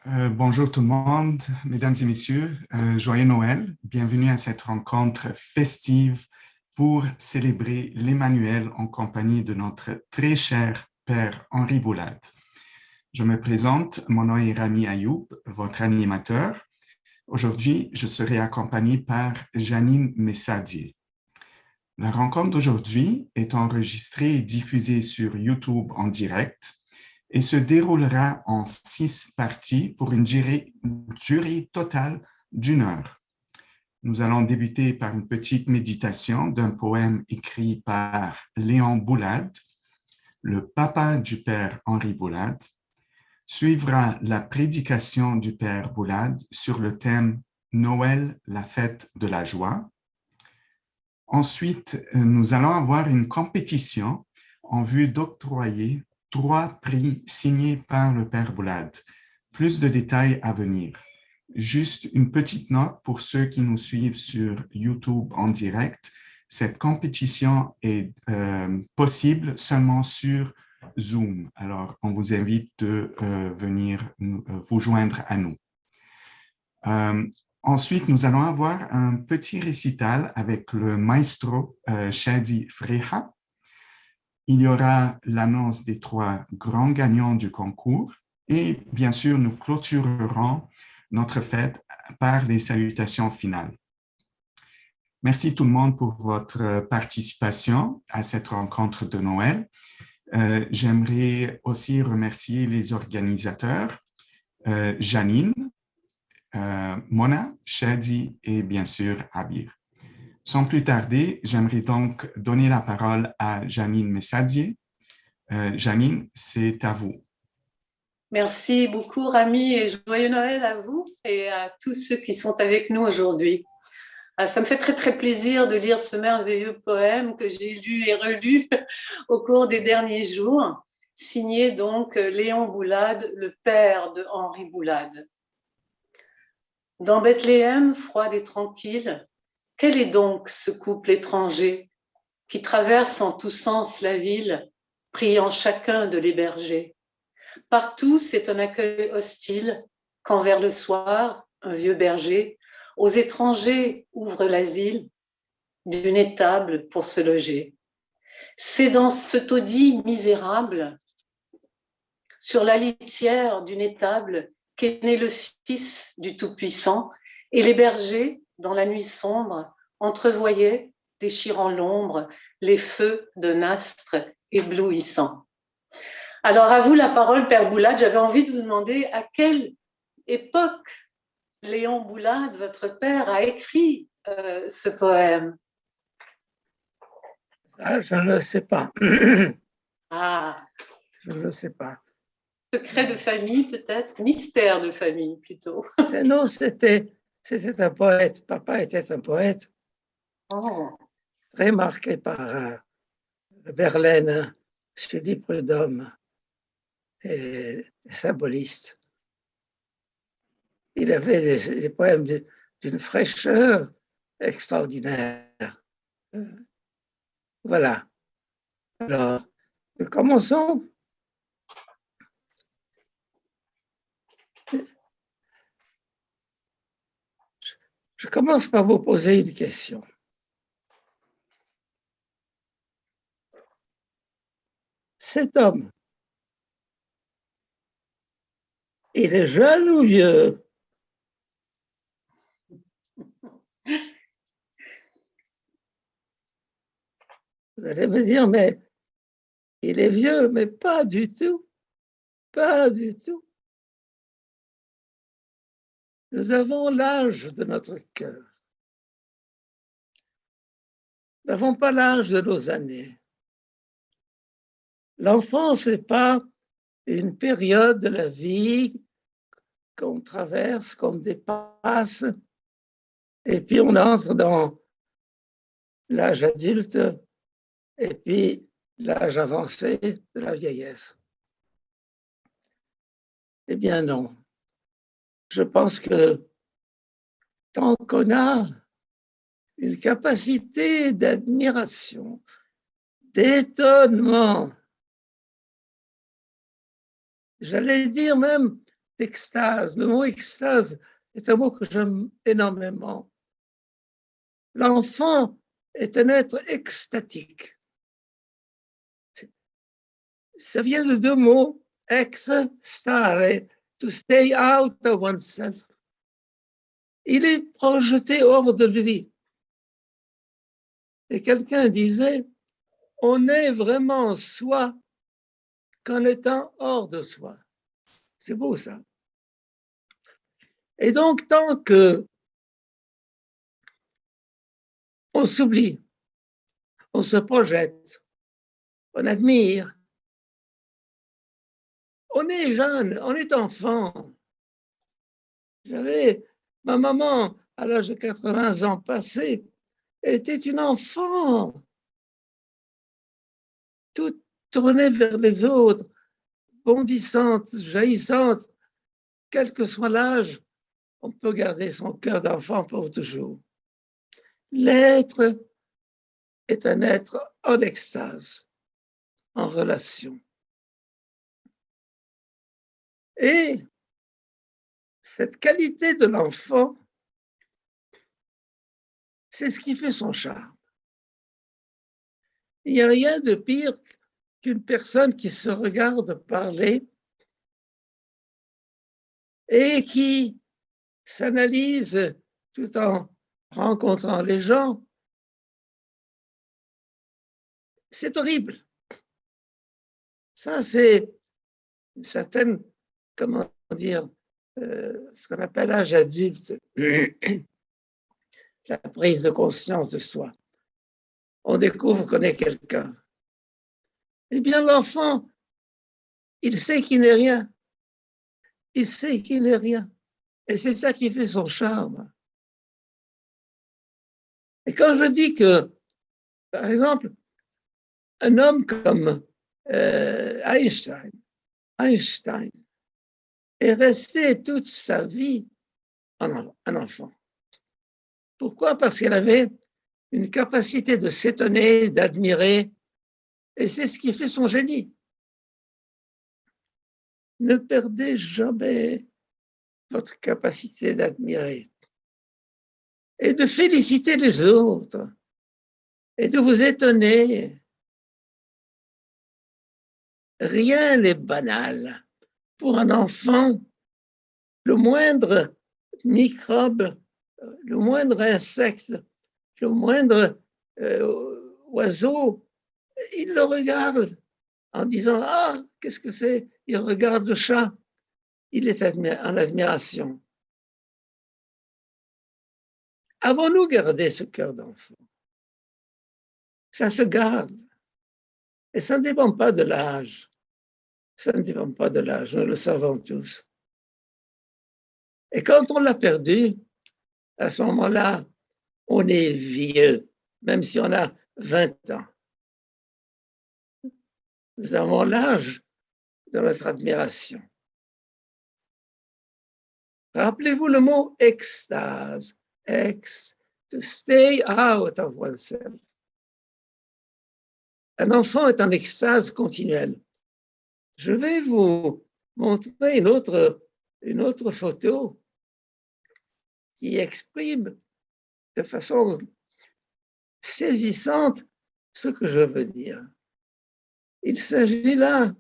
Bonjour tout le monde, mesdames et messieurs, joyeux Noël. Bienvenue à cette rencontre festive pour célébrer l'Emmanuel en compagnie de notre très cher Père Henri Boulade. Je me présente, mon nom est Rami Ayoub, votre animateur. Aujourd'hui, je serai accompagné par Janine Messadier. La rencontre d'aujourd'hui est enregistrée et diffusée sur YouTube en direct et se déroulera en 6 parties pour une durée totale d'1 heure. Nous allons débuter par une petite méditation d'un poème écrit par Léon Boulade, le papa du père Henri Boulade. Suivra la prédication du père Boulade sur le thème Noël, la fête de la joie. Ensuite, nous allons avoir une compétition en vue d'octroyer 3 prix signés par le père Boulade. Plus de détails à venir. Juste une petite note pour ceux qui nous suivent sur YouTube en direct. Cette compétition est possible seulement sur Zoom. Alors, on vous invite de venir vous joindre à nous. Ensuite, nous allons avoir un petit récital avec le maestro Shadi Freha. Il y aura l'annonce des 3 grands gagnants du concours et bien sûr, nous clôturerons notre fête par les salutations finales. Merci tout le monde pour votre participation à cette rencontre de Noël. J'aimerais aussi remercier les organisateurs, Janine, Mona, Shadi et bien sûr Abir. Sans plus tarder, j'aimerais donc donner la parole à Janine Messadier. Janine, c'est à vous. Merci beaucoup, Rami, et joyeux Noël à vous et à tous ceux qui sont avec nous aujourd'hui. Ça me fait très, très plaisir de lire ce merveilleux poème que j'ai lu et relu au cours des derniers jours, signé donc Léon Boulade, le père de Henri Boulade. Dans Bethléem, froide et tranquille, quel est donc ce couple étranger qui traverse en tous sens la ville, priant chacun de l'héberger? Partout, c'est un accueil hostile quand vers le soir, un vieux berger, aux étrangers ouvre l'asile d'une étable pour se loger. C'est dans ce taudis misérable, sur la litière d'une étable, qu'est né le Fils du Tout-Puissant, et les bergers, dans la nuit sombre, entrevoyaient, déchirant l'ombre, les feux d'un astre éblouissant. Alors, à vous la parole, Père Boulade. J'avais envie de vous demander à quelle époque Léon Boulade, votre père, a écrit ce poème. Ah, je ne le sais pas. Ah, Je ne le sais pas. secret de famille, peut-être? Mystère de famille, plutôt. Non, c'était un poète. Papa était un poète Oh. très marqué par Verlaine, Sully Prudhomme et symboliste. Il avait des poèmes d'une fraîcheur extraordinaire. Voilà. Alors, commençons. Je commence par vous poser une question. Cet homme, il est jeune ou vieux? Vous allez me dire, mais il est vieux, mais pas du tout. Pas du tout. Nous avons l'âge de notre cœur. Nous n'avons pas l'âge de nos années. L'enfance n'est pas une période de la vie qu'on traverse, qu'on dépasse, et puis on entre dans l'âge adulte et puis l'âge avancé de la vieillesse. Eh bien non. Je pense que tant qu'on a une capacité d'admiration, d'étonnement, j'allais dire même d'extase. Le mot extase est un mot que j'aime énormément. L'enfant est un être extatique. Ça vient de deux mots, ex stare, to stay out of oneself. Il est projeté hors de lui. Et quelqu'un disait, on est vraiment soi qu'en étant hors de soi. C'est beau ça. Et donc, tant que on s'oublie, on se projette, on admire, on est jeune, on est enfant. Ma maman, à l'âge de 80 ans passés, était une enfant, toute tournée vers les autres, bondissante, jaillissante, quel que soit l'âge, on peut garder son cœur d'enfant pour toujours. L'être est un être en extase, en relation. Et cette qualité de l'enfant, c'est ce qui fait son charme. Il n'y a rien de pire qu'une personne qui se regarde parler et qui s'analyse tout en rencontrant les gens. C'est horrible. Ça, c'est une certaine, comment dire, ce qu'on appelle l'âge adulte, la prise de conscience de soi. On découvre qu'on est quelqu'un. Eh bien, l'enfant, il sait qu'il n'est rien. Il sait qu'il n'est rien. Et c'est ça qui fait son charme. Et quand je dis que, par exemple, un homme comme Einstein est resté toute sa vie un enfant. Pourquoi? Parce qu'il avait une capacité de s'étonner, d'admirer, et c'est ce qui fait son génie. Ne perdez jamais votre capacité d'admirer et de féliciter les autres et de vous étonner. Rien n'est banal. Pour un enfant, le moindre microbe, le moindre insecte, le moindre oiseau, il le regarde en disant « Ah, qu'est-ce que c'est ?» Il regarde le chat, il est en admiration. Avons-nous gardé ce cœur d'enfant? Ça se garde. Et ça ne dépend pas de l'âge. Ça ne dépend pas de l'âge, nous le savons tous. Et quand on l'a perdu, à ce moment-là, on est vieux, même si on a 20 ans. Nous avons l'âge de notre admiration. Rappelez-vous le mot extase, to stay out of oneself. Un enfant est en extase continuelle. Je vais vous montrer une autre photo qui exprime de façon saisissante ce que je veux dire. Il s'agit là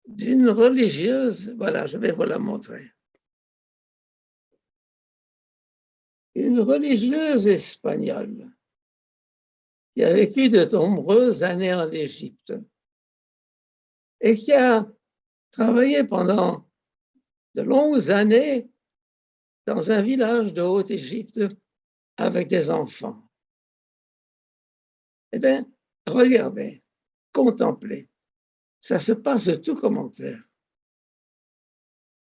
d'une religieuse, voilà, je vais vous la montrer. Une religieuse espagnole qui a vécu de nombreuses années en Égypte et qui a travaillé pendant de longues années dans un village de Haute-Égypte avec des enfants. Eh bien, regardez, contemplez, ça se passe de tout commentaire.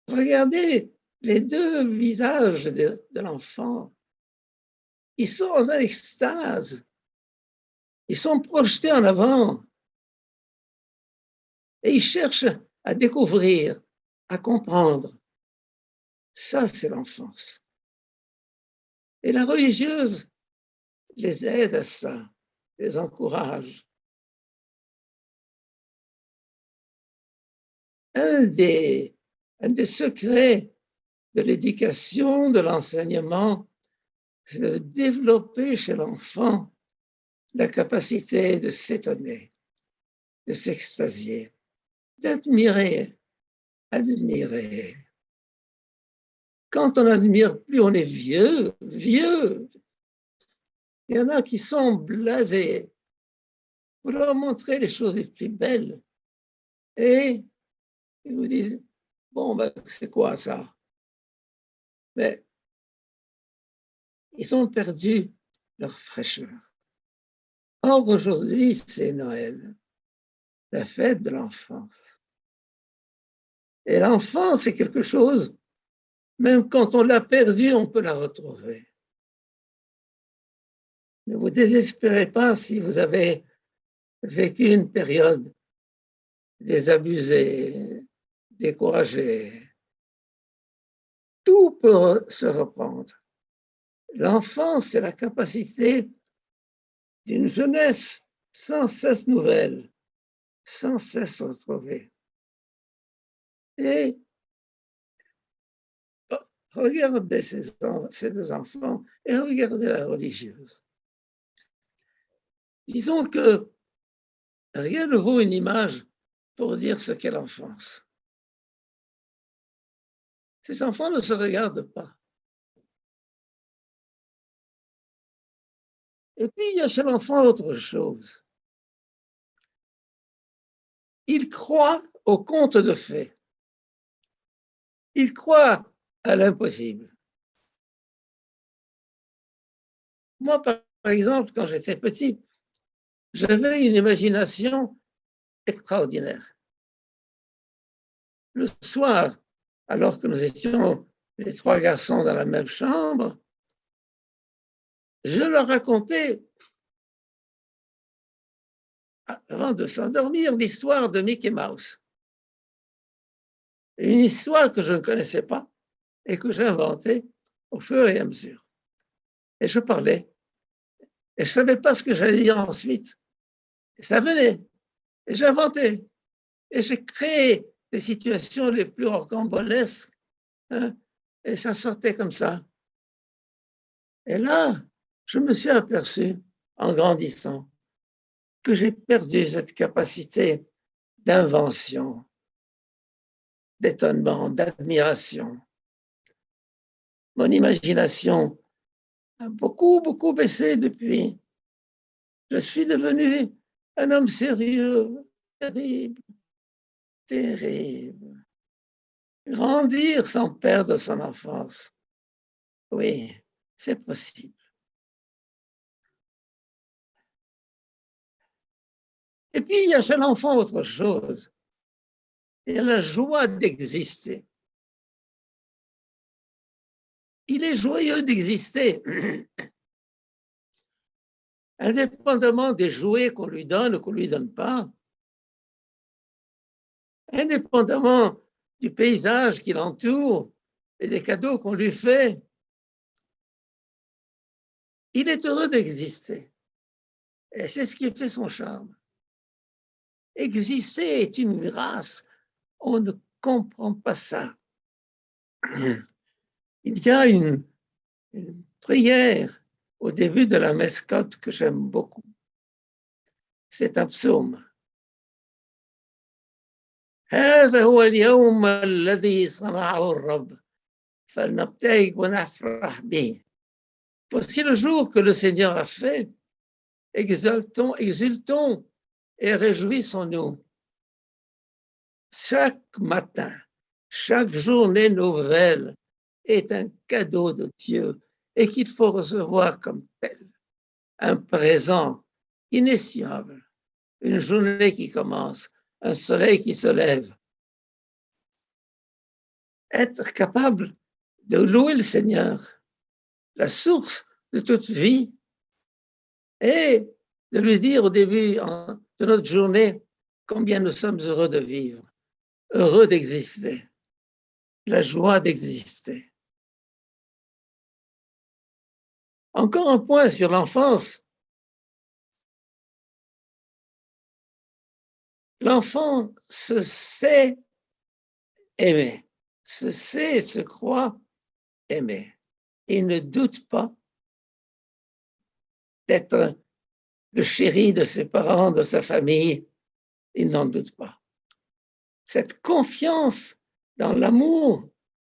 Regardez les deux visages de l'enfant. Ils sont en extase. Ils sont projetés en avant. Et ils cherchent à découvrir, à comprendre. Ça, c'est l'enfance. Et la religieuse les aide à ça, les encourage. Un des Un des secrets de l'éducation, de l'enseignement, c'est de développer chez l'enfant la capacité de s'étonner, de s'extasier, d'admirer, admirer. Quand on n'admire plus, on est vieux, vieux. Il y en a qui sont blasés. Vous leur montrez les choses les plus belles et ils vous disent, bon, ben, c'est quoi ça? Mais ils ont perdu leur fraîcheur. Or, aujourd'hui, c'est Noël, la fête de l'enfance. Et l'enfance, c'est quelque chose, même quand on l'a perdue, on peut la retrouver. Ne vous désespérez pas si vous avez vécu une période désabusée, découragée. Tout peut se reprendre. L'enfance, c'est la capacité d'une jeunesse sans cesse nouvelle, sans cesse retrouvée. Et regardez ces deux enfants et regardez la religieuse. Disons que rien ne vaut une image pour dire ce qu'est l'enfance. Ces enfants ne se regardent pas. Et puis, il y a chez l'enfant autre chose. Il croit au conte de fées. Il croit à l'impossible. Moi, par exemple, quand j'étais petit, j'avais une imagination extraordinaire. Le soir, alors que nous étions les trois garçons dans la même chambre, je leur racontais, avant de s'endormir, l'histoire de Mickey Mouse. Une histoire que je ne connaissais pas et que j'inventais au fur et à mesure. Et je parlais. Et je ne savais pas ce que j'allais dire ensuite. Et ça venait. Et j'inventais. Et j'ai créé des situations les plus rocambolesques. Hein, et ça sortait comme ça. Et là, je me suis aperçu, en grandissant, que j'ai perdu cette capacité d'invention, d'étonnement, d'admiration. Mon imagination a beaucoup, beaucoup baissé depuis. Je suis devenu un homme sérieux, terrible, terrible. Grandir sans perdre son enfance. Oui, c'est possible. Et puis, il y a chez l'enfant autre chose. Il y a la joie d'exister. Il est joyeux d'exister, indépendamment des jouets qu'on lui donne ou qu'on ne lui donne pas, indépendamment du paysage qui l'entoure et des cadeaux qu'on lui fait. Il est heureux d'exister. Et c'est ce qui fait son charme. Exister est une grâce. On ne comprend pas ça. Il y a une prière au début de la messe copte que j'aime beaucoup. C'est un psaume. هذا هو اليوم الذي صنعه الرب فلنبتهج ونفرح به. Voici le jour que le Seigneur a fait. Exultons, exultons et réjouissons-nous. Chaque matin, chaque journée nouvelle est un cadeau de Dieu et qu'il faut recevoir comme tel. Un présent inestimable, une journée qui commence, un soleil qui se lève. Être capable de louer le Seigneur, la source de toute vie, et de lui dire au début de notre journée combien nous sommes heureux de vivre, heureux d'exister, la joie d'exister. Encore un point sur l'enfance. L'enfant se sait aimer. se sait et se croit aimé. Il ne doute pas d'être le chéri de ses parents, de sa famille. Il n'en doute pas. Cette confiance dans l'amour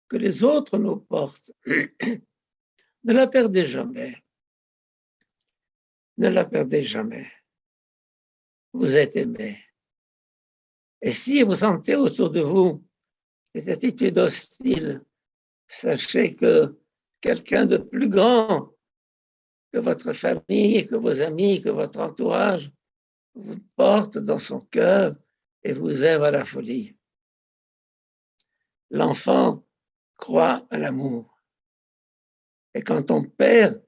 que les autres nous portent, ne la perdez jamais. Ne la perdez jamais. Vous êtes aimé. Et si vous sentez autour de vous des attitudes hostiles, sachez que quelqu'un de plus grand que votre famille, que vos amis, que votre entourage vous porte dans son cœur et vous aime à la folie. L'enfant croit à l'amour. Et quand on perd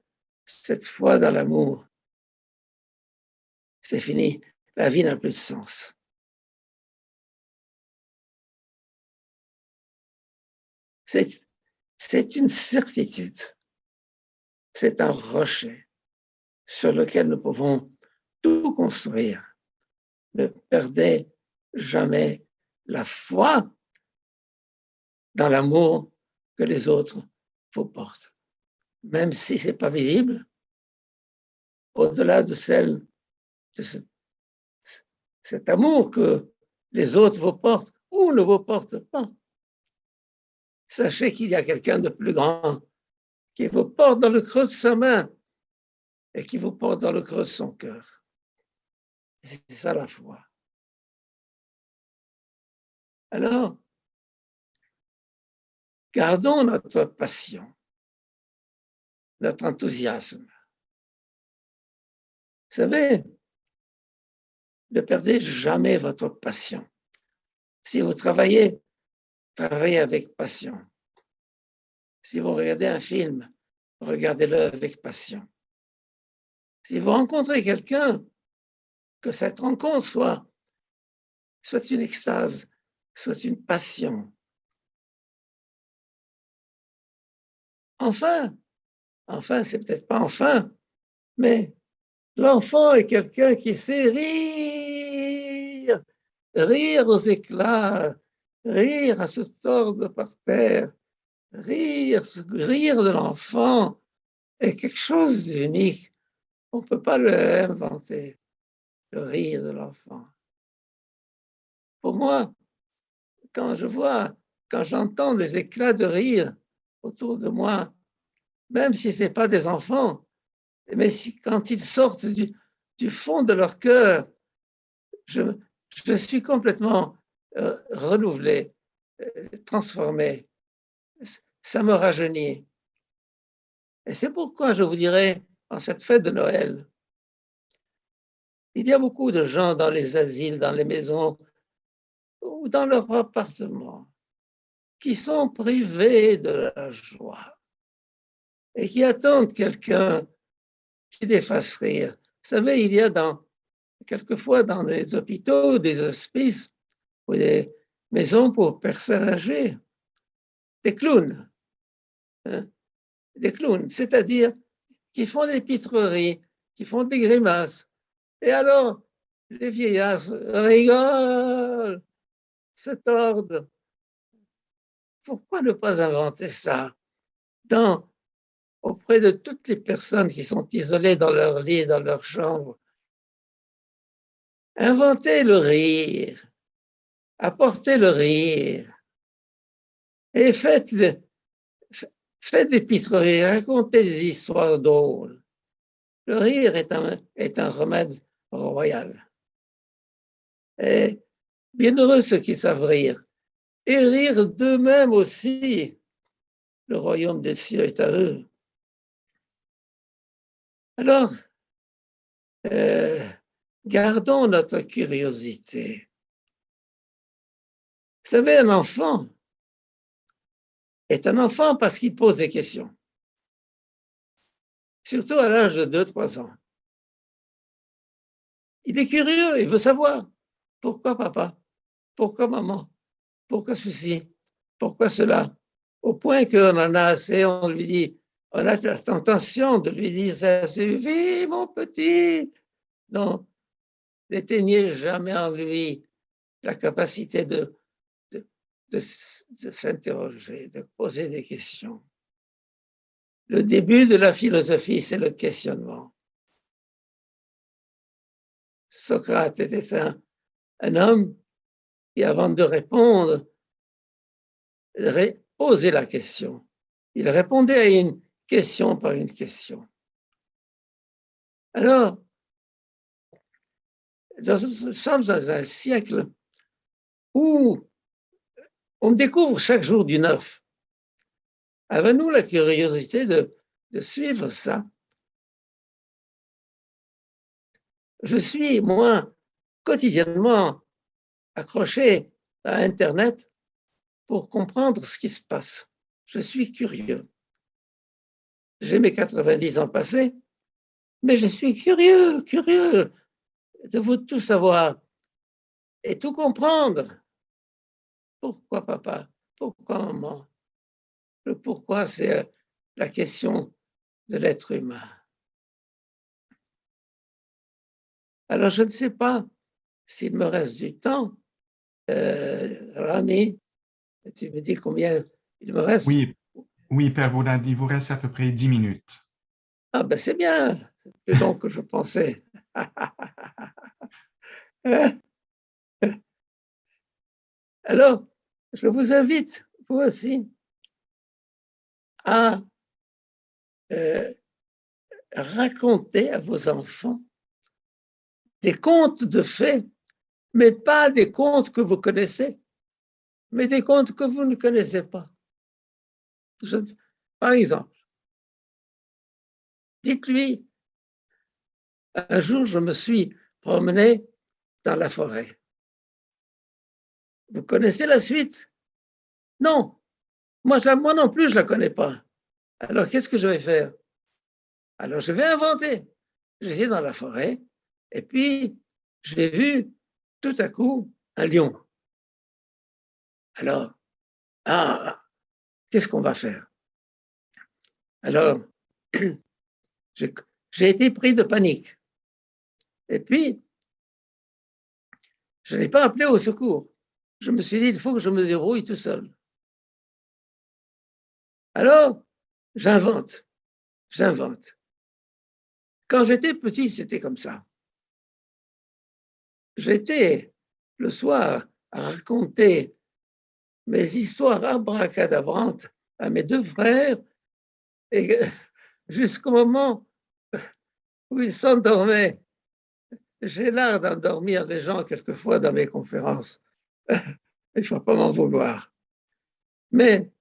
cette foi dans l'amour, c'est fini. La vie n'a plus de sens. C'est une certitude. C'est un rocher sur lequel nous pouvons tout construire. Ne perdez jamais la foi dans l'amour que les autres vous portent. Même si ce n'est pas visible, au-delà de cet amour que les autres vous portent ou ne vous portent pas. Sachez qu'il y a quelqu'un de plus grand qui vous porte dans le creux de sa main et qui vous porte dans le creux de son cœur. C'est ça la foi. Alors, gardons notre passion, notre enthousiasme. Vous savez, ne perdez jamais votre passion. Si vous travaillez avec passion. Si vous regardez un film, regardez-le avec passion. Si vous rencontrez quelqu'un, que cette rencontre soit une extase, soit une passion. Enfin, c'est peut-être pas enfin, mais l'enfant est quelqu'un qui sait rire aux éclats, rire à se tordre par terre, rire de l'enfant est quelque chose d'unique. On ne peut pas l'inventer, le rire de l'enfant. Pour moi, quand j'entends des éclats de rire autour de moi, même si ce n'est pas des enfants, mais quand ils sortent du fond de leur cœur, je suis complètement renouvelé, transformé. Ça me rajeunit. Et c'est pourquoi je vous dirais, en cette fête de Noël, il y a beaucoup de gens dans les asiles, dans les maisons ou dans leur appartement qui sont privés de la joie et qui attendent quelqu'un qui les fasse rire. Vous savez, il y a quelquefois dans les hôpitaux, des hospices ou des maisons pour personnes âgées, des clowns. Des clowns, c'est-à-dire qui font des pitreries, qui font des grimaces. Et alors, les vieillards rigolent, se tordent. Pourquoi ne pas inventer ça auprès de toutes les personnes qui sont isolées dans leur lit, dans leur chambre? Inventez le rire, apportez le rire et faites des pitreries, racontez des histoires drôles. Le rire est un remède royal. Et bienheureux ceux qui savent rire et rire d'eux-mêmes aussi. Le royaume des cieux est à eux. Alors, gardons notre curiosité. Vous savez, un enfant est un enfant parce qu'il pose des questions. Surtout à l'âge de 2-3 ans. Il est curieux, il veut savoir. Pourquoi papa? Pourquoi maman? Pourquoi ceci? Pourquoi cela? Au point qu'on en a assez, on a la tentation de lui dire, ça suffit, mon petit. Non, n'éteignez jamais en lui la capacité de de s'interroger, de poser des questions. Le début de la philosophie, c'est le questionnement. Socrate était un homme qui, avant de répondre, posait la question. Il répondait à une question par une question. Alors, nous sommes dans un siècle où on découvre chaque jour du neuf. Avons-nous la curiosité de suivre ça? Je suis, moi, quotidiennement accroché à Internet pour comprendre ce qui se passe. Je suis curieux. J'ai mes 90 ans passés, mais je suis curieux de vous tout savoir et tout comprendre. Pourquoi papa? Pourquoi maman? Le pourquoi, c'est la question de l'être humain. Alors, je ne sais pas s'il me reste du temps. Rami, tu me dis combien il me reste? Oui, oui, Père Boulad, il vous reste à peu près 10 minutes. Ah ben c'est bien, c'est plus long que je pensais. Alors, je vous invite, vous aussi, à raconter à vos enfants des contes de fées, mais pas des contes que vous connaissez, mais des contes que vous ne connaissez pas. Par exemple, dites-lui, un jour, je me suis promené dans la forêt. Vous connaissez la suite? Non. Moi non plus, je ne la connais pas. Alors, qu'est-ce que je vais faire? Alors, je vais inventer. J'étais dans la forêt et puis j'ai vu tout à coup un lion. Alors, qu'est-ce qu'on va faire? Alors, j'ai été pris de panique. Et puis, je n'ai pas appelé au secours. Je me suis dit, il faut que je me débrouille tout seul. Alors, j'invente. Quand j'étais petit, c'était comme ça. J'étais le soir à raconter mes histoires abracadabrantes à mes deux frères et jusqu'au moment où ils s'endormaient. J'ai l'art d'endormir les gens quelquefois dans mes conférences. Il ne faut pas m'en vouloir. Mais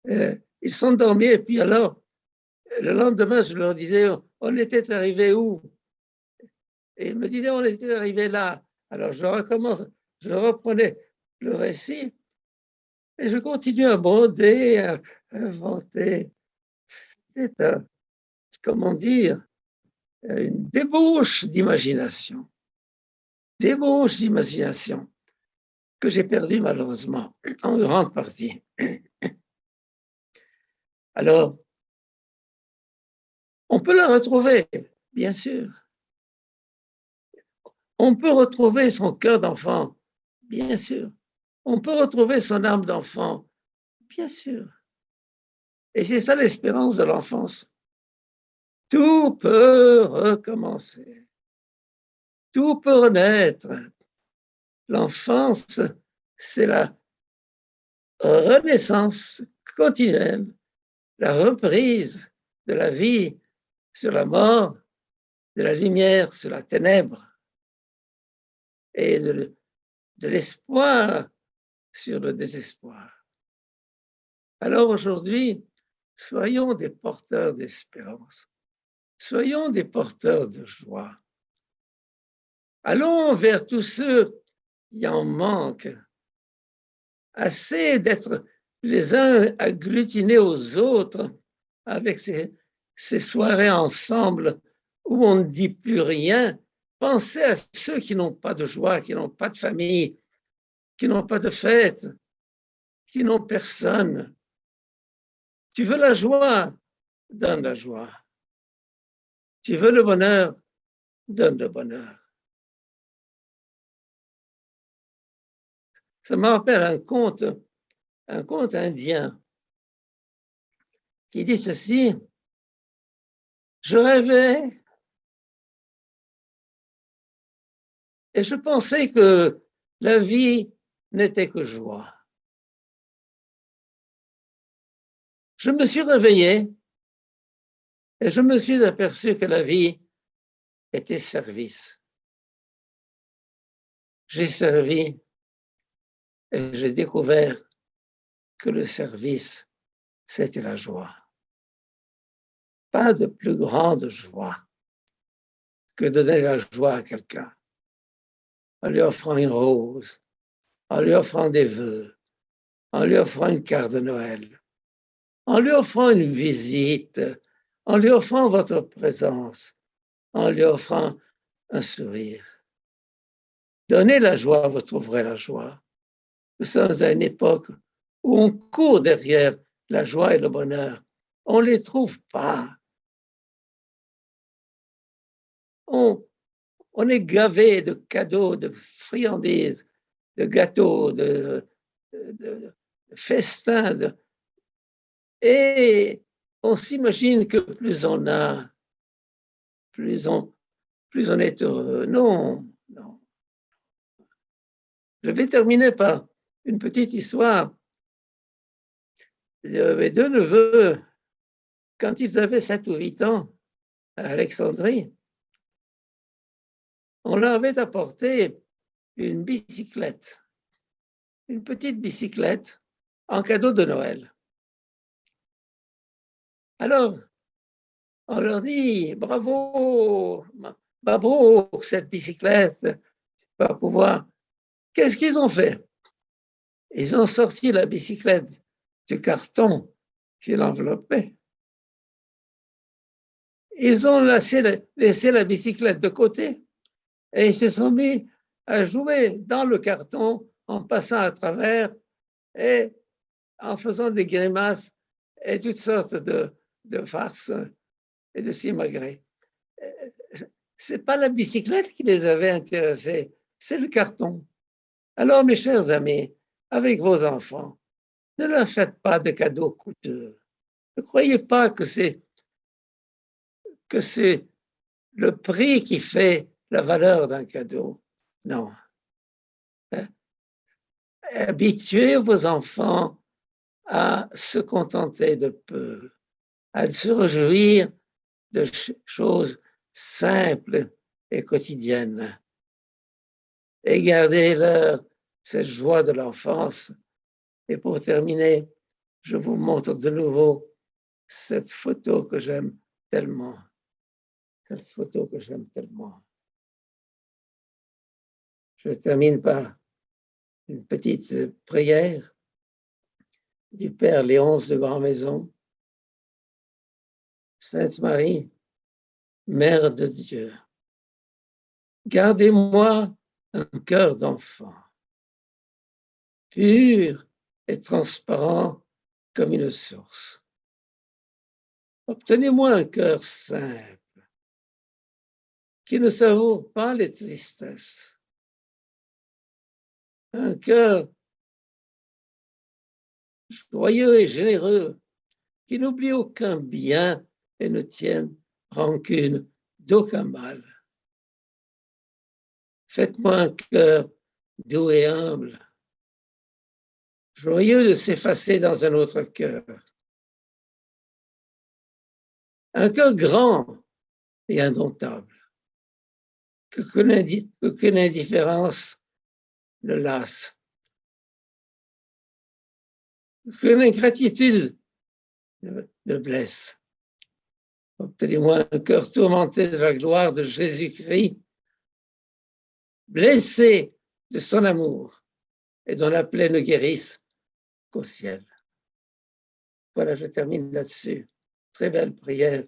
ils s'endormaient et puis alors, le lendemain, je leur disais, on était arrivé où? Et ils me disaient, on était arrivé là. Alors je reprenais le récit et je continuais à broder, à inventer. C'était, comment dire, une débauche d'imagination que j'ai perdue malheureusement en grande partie. Alors, on peut la retrouver, bien sûr. On peut retrouver son cœur d'enfant, bien sûr. On peut retrouver son âme d'enfant, bien sûr. Et c'est ça l'espérance de l'enfance. Tout peut recommencer. Tout peut renaître. L'enfance, c'est la renaissance continuelle, la reprise de la vie sur la mort, de la lumière sur la ténèbre et de l'espoir sur le désespoir. Alors aujourd'hui, soyons des porteurs d'espérance, soyons des porteurs de joie. Allons vers tous ceux qui en manquent, assez d'être les uns agglutinés aux autres avec ces soirées ensemble où on ne dit plus rien. Pensez à ceux qui n'ont pas de joie, qui n'ont pas de famille, qui n'ont pas de fête, qui n'ont personne. Tu veux la joie, donne la joie. Tu veux le bonheur, donne le bonheur. Ça me rappelle un conte un conte indien qui dit ceci: je rêvais et je pensais que la vie n'était que joie. Je me suis réveillé et je me suis aperçu que la vie était service. J'ai servi et j'ai découvert que le service, c'était la joie. Pas de plus grande joie que de donner la joie à quelqu'un, en lui offrant une rose, en lui offrant des vœux, en lui offrant une carte de Noël, en lui offrant une visite, en lui offrant votre présence, en lui offrant un sourire. Donnez la joie, vous trouverez la joie. Nous sommes à une époque où on court derrière la joie et le bonheur. On ne les trouve pas. On est gavé de cadeaux, de friandises, de gâteaux, de festins. Et on s'imagine que plus on a, plus on est heureux. Non, non. Je vais terminer par une petite histoire. J'avais deux neveux, quand ils avaient 7 ou 8 ans, à Alexandrie, on leur avait apporté une bicyclette, une petite bicyclette en cadeau de Noël. Alors, on leur dit bravo, bravo pour cette bicyclette, tu vas pouvoir. Qu'est-ce qu'ils ont fait? Ils ont sorti la bicyclette du carton qui l'enveloppait. Ils ont laissé la bicyclette de côté et ils se sont mis à jouer dans le carton en passant à travers et en faisant des grimaces et toutes sortes de farces et de simagrées. Ce n'est pas la bicyclette qui les avait intéressés, c'est le carton. Alors, mes chers amis, avec vos enfants, ne leur faites pas de cadeaux coûteux. Ne croyez pas que c'est le prix qui fait la valeur d'un cadeau. Non. Habituez vos enfants à se contenter de peu, à se réjouir de choses simples et quotidiennes. Et gardez-leur cette joie de l'enfance. Et pour terminer, je vous montre de nouveau cette photo que j'aime tellement. Cette photo que j'aime tellement. Je termine par une petite prière du Père Léonce de Grand-Maison. Sainte Marie, Mère de Dieu, gardez-moi un cœur d'enfant, pur et transparent comme une source. Obtenez-moi un cœur simple, qui ne savoure pas les tristesses. Un cœur joyeux et généreux, qui n'oublie aucun bien et ne tienne rancune d'aucun mal. Faites-moi un cœur doux et humble, joyeux de s'effacer dans un autre cœur. Un cœur grand et indomptable, qu'aucune indifférence ne lasse, qu'aucune ingratitude ne blesse. Obtenez-moi un cœur tourmenté de la gloire de Jésus-Christ, blessé de son amour et dont la plaie ne guérisse qu'au ciel. Voilà, je termine là-dessus. Très belle prière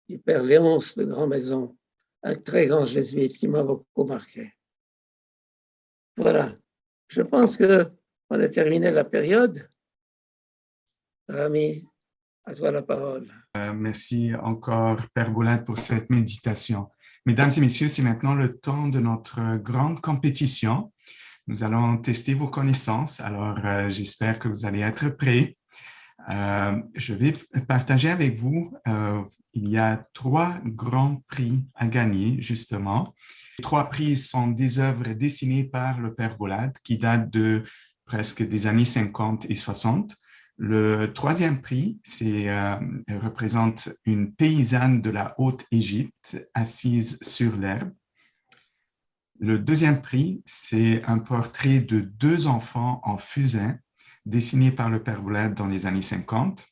du Père Léonce de Grand-Maison, un très grand jésuite qui m'a beaucoup marqué. Voilà, je pense qu'on a terminé la période. Rami, à toi la parole. Merci encore, Père Boulette, pour cette méditation. Mesdames et messieurs, c'est maintenant le temps de notre grande compétition. Nous allons tester vos connaissances. Alors, j'espère que vous allez être prêts. Je vais partager avec vous, il y a 3 grands prix à gagner, justement. Les 3 prix sont des œuvres dessinées par le Père Boulad, qui datent de presque des années 50 et 60. Le 3e prix représente une paysanne de la Haute-Égypte assise sur l'herbe. Le 2e prix, c'est un portrait de 2 enfants en fusain dessiné par le Père Boulad dans les années 50.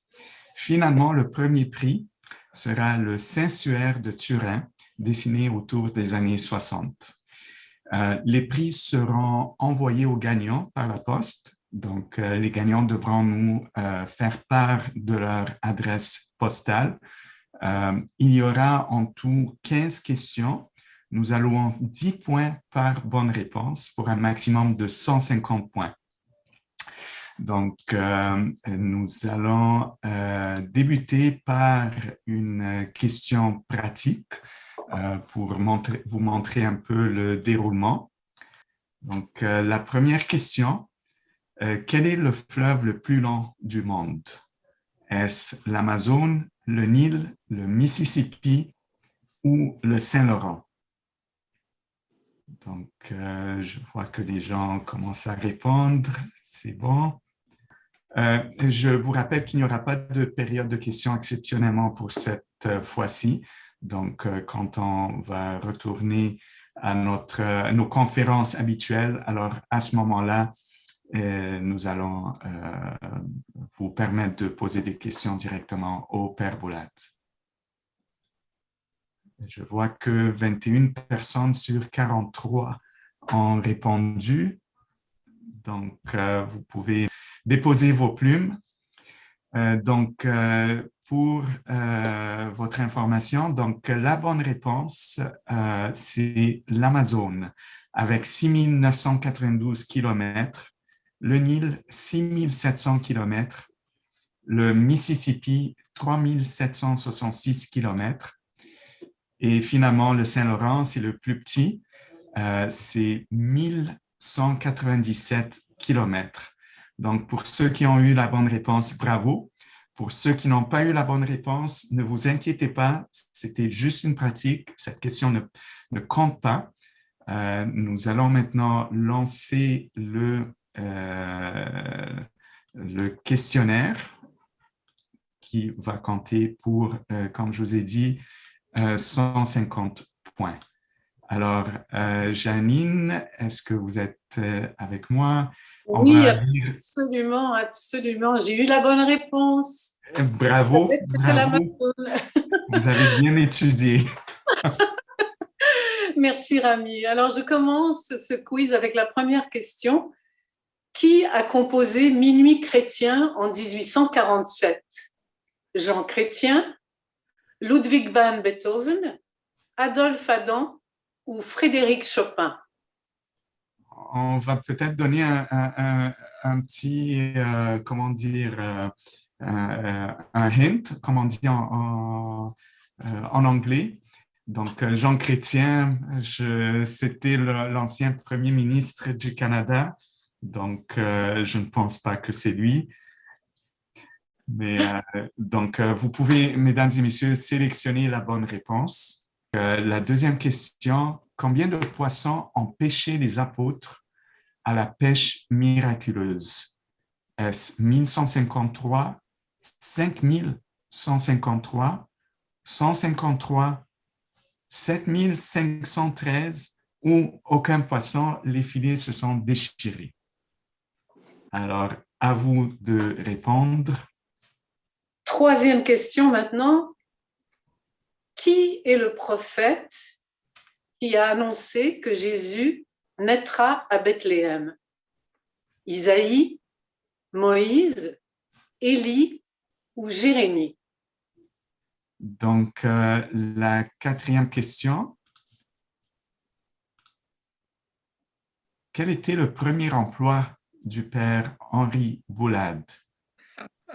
Finalement, le 1er prix sera le Saint-Suaire de Turin, dessiné autour des années 60. Les prix seront envoyés aux gagnants par la poste. Donc, les gagnants devront nous faire part de leur adresse postale. Il y aura en tout 15 questions. Nous allouons 10 points par bonne réponse pour un maximum de 150 points. Donc, nous allons débuter par une question pratique pour vous montrer un peu le déroulement. Donc, la première question, quel est le fleuve le plus long du monde? Est-ce l'Amazone, le Nil, le Mississippi ou le Saint-Laurent? Donc, je vois que les gens commencent à répondre. C'est bon. Je vous rappelle qu'il n'y aura pas de période de questions exceptionnellement pour cette fois-ci. Donc, quand on va retourner à nos conférences habituelles, alors à ce moment-là, nous allons vous permettre de poser des questions directement au Père Boulad. Je vois que 21 personnes sur 43 ont répondu. Donc, vous pouvez déposer vos plumes. Pour votre information, donc la bonne réponse, c'est l'Amazone avec 6 992 km, le Nil 6 700 km, le Mississippi 3 766 km et finalement le Saint-Laurent, c'est le plus petit, c'est 1197 km. Donc, pour ceux qui ont eu la bonne réponse, bravo. Pour ceux qui n'ont pas eu la bonne réponse, ne vous inquiétez pas, c'était juste une pratique. Cette question ne compte pas. Nous allons maintenant lancer le questionnaire qui va compter pour, comme je vous ai dit, 150 points. Alors, Janine, est-ce que vous êtes avec moi? Oui, absolument, absolument. J'ai eu la bonne réponse. Bravo, bravo. Vous avez bien étudié. Merci, Rami. Alors, je commence ce quiz avec la première question. Qui a composé Minuit chrétien en 1847? Jean Chrétien, Ludwig van Beethoven, Adolphe Adam ou Frédéric Chopin? On va peut-être donner un petit, comment dire, un hint, comme on dit en anglais. Donc, Jean Chrétien, c'était l'ancien premier ministre du Canada. Donc, je ne pense pas que c'est lui. Mais donc, vous pouvez, mesdames et messieurs, sélectionner la bonne réponse. La deuxième question, combien de poissons ont pêché les apôtres à la pêche miraculeuse? Est-ce 1153, 5153, 153, 7513 ou aucun poisson, les filets se sont déchirés? Alors, à vous de répondre. Troisième question maintenant. Qui est le prophète qui a annoncé que Jésus naîtra à Bethléem? Isaïe, Moïse, Élie ou Jérémie? Donc, la quatrième question. Quel était le premier emploi du père Henri Boulad?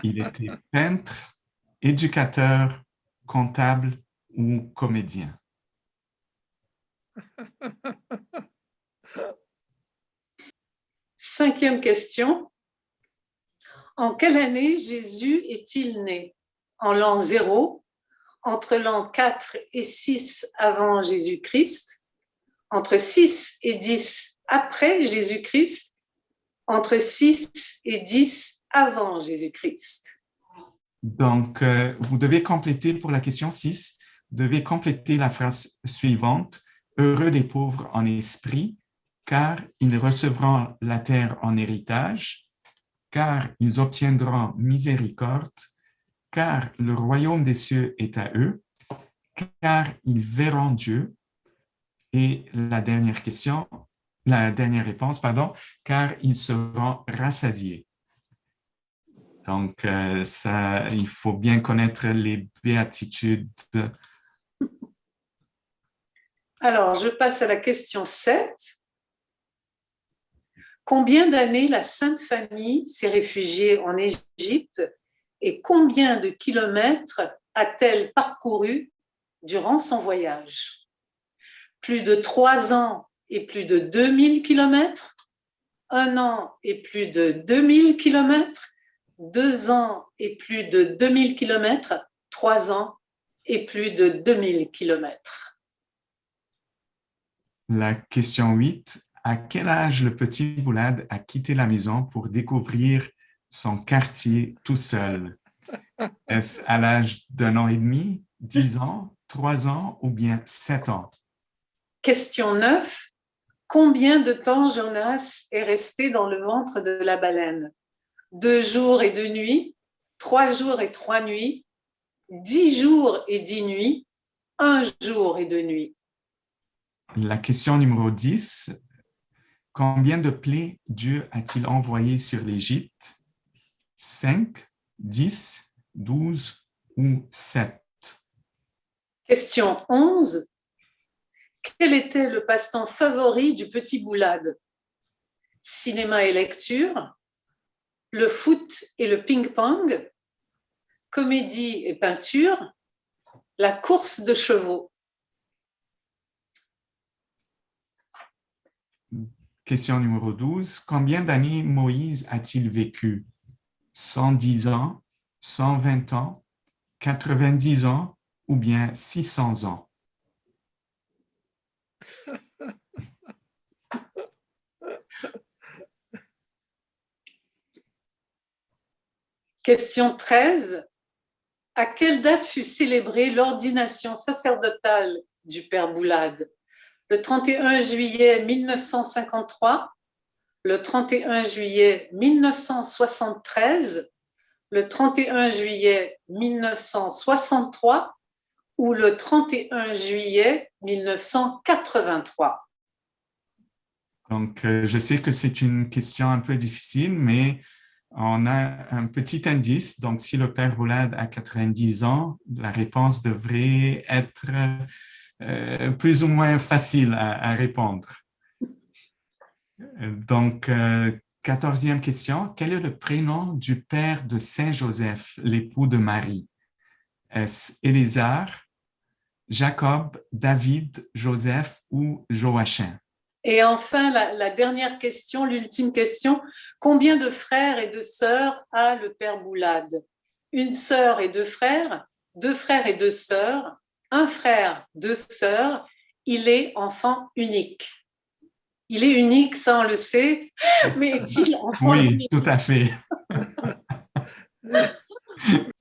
Il était peintre, éducateur, comptable ou comédien? 5e question. En quelle année Jésus est-il né? En l'an 0, entre l'an 4 et 6 avant Jésus-Christ, entre 6 et 10 après Jésus-Christ, entre 6 et 10 avant Jésus-Christ. Donc, vous devez compléter pour la question 6, vous devez compléter la phrase suivante. Heureux les pauvres en esprit, car ils recevront la terre en héritage, car ils obtiendront miséricorde, car le royaume des cieux est à eux, car ils verront Dieu. Et la dernière question, la dernière réponse, pardon, car ils seront rassasiés. Donc, il faut bien connaître les béatitudes. Alors, je passe à la question 7. Combien d'années la Sainte Famille s'est réfugiée en Égypte et combien de kilomètres a-t-elle parcouru durant son voyage? Plus de 3 ans et plus de 2000 kilomètres, 1 an et plus de 2000 kilomètres, 2 ans et plus de 2000 kilomètres, 3 ans et plus de 2000 kilomètres. La question 8. À quel âge le petit Boulad a quitté la maison pour découvrir son quartier tout seul? Est-ce à l'âge d'1 an et demi, 10 ans, 3 ans ou bien 7 ans? Question 9. Combien de temps Jonas est resté dans le ventre de la baleine? 2 jours et 2 nuits, 3 jours et 3 nuits, 10 jours et 10 nuits, 1 jour et 2 nuits. La question numéro 10. Combien de plaies Dieu a-t-il envoyées sur l'Égypte? 5, 10, 12 ou 7? Question 11. Quel était le passe-temps favori du petit Boulad? Cinéma et lecture, le foot et le ping-pong, comédie et peinture, la course de chevaux. Question numéro 12. Combien d'années Moïse a-t-il vécu? 110 ans, 120 ans, 90 ans ou bien 600 ans? Question 13. À quelle date fut célébrée l'ordination sacerdotale du Père Boulad? Le 31 juillet 1953, le 31 juillet 1973, le 31 juillet 1963 ou le 31 juillet 1983? Donc, je sais que c'est une question un peu difficile, mais on a un petit indice. Donc, si le Père Boulad a 90 ans, la réponse devrait être plus ou moins facile à répondre. Donc, 14e question. Quel est le prénom du père de Saint Joseph, l'époux de Marie? Est-ce Éléazar, Jacob, David, Joseph ou Joachim? Et enfin, la dernière question, l'ultime question. Combien de frères et de sœurs a le Père Boulad? 1 sœur et 2 frères, 2 frères et 2 sœurs, 1 frère, 2 sœurs. Il est enfant unique. Il est unique, ça on le sait, mais est-il enfant unique? Oui, tout à fait.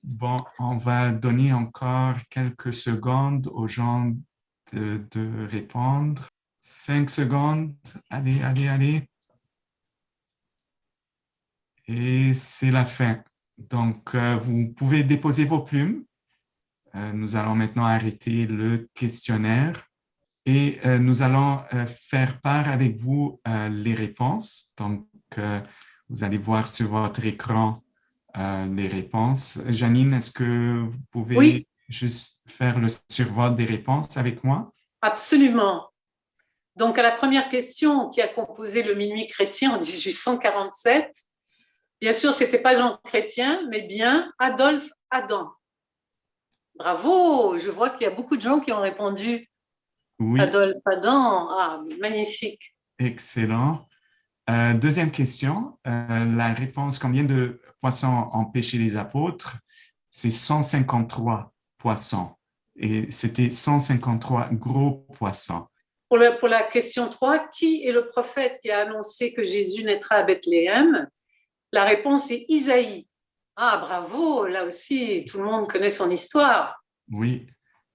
Bon, on va donner encore quelques secondes aux gens de répondre. 5 secondes. Allez, allez, allez. Et c'est la fin. Donc, vous pouvez déposer vos plumes. Nous allons maintenant arrêter le questionnaire et nous allons faire part avec vous les réponses. Donc, vous allez voir sur votre écran les réponses. Janine, est-ce que vous pouvez juste faire le survol des réponses avec moi? Absolument. Donc, à la première question, qui a composé le Minuit chrétien en 1847, bien sûr, ce n'était pas Jean Chrétien, mais bien Adolphe Adam. Bravo, je vois qu'il y a beaucoup de gens qui ont répondu. Oui. Adolphe Adam, ah, magnifique. Excellent. Deuxième question, la réponse, combien de poissons ont pêché les apôtres? C'est 153 poissons. Et c'était 153 gros poissons. Pour la question 3, qui est le prophète qui a annoncé que Jésus naîtra à Bethléem? La réponse est Isaïe. Ah, bravo, là aussi, tout le monde connaît son histoire. Oui.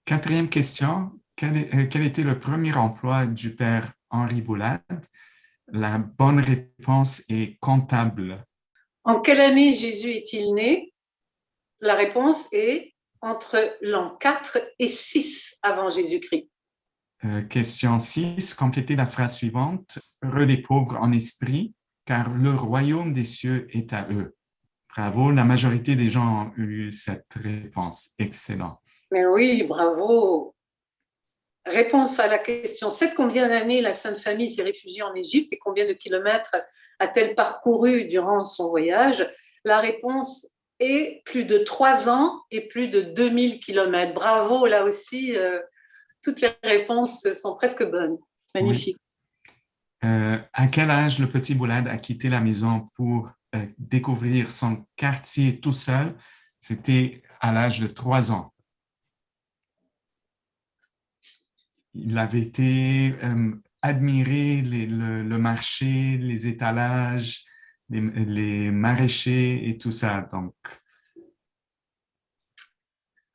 Quatrième question, quel était le premier emploi du père Henri Boulade? La bonne réponse est comptable. En quelle année Jésus est-il né? La réponse est entre l'an 4 et 6 avant Jésus-Christ. Question 6, complétez la phrase suivante. Heureux les pauvres en esprit, car le royaume des cieux est à eux. Bravo, la majorité des gens ont eu cette réponse. Excellent. Mais oui, bravo. Réponse à la question 7, combien d'années la Sainte Famille s'est réfugiée en Égypte et combien de kilomètres a-t-elle parcouru durant son voyage? La réponse est plus de 3 ans et plus de 2000 kilomètres. Bravo, là aussi, toutes les réponses sont presque bonnes. Magnifique. Oui. À quel âge le petit Boulade a quitté la maison pour découvrir son quartier tout seul? C'était à l'âge de 3 ans. Il avait été admirer le marché, les étalages, les maraîchers et tout ça. Donc,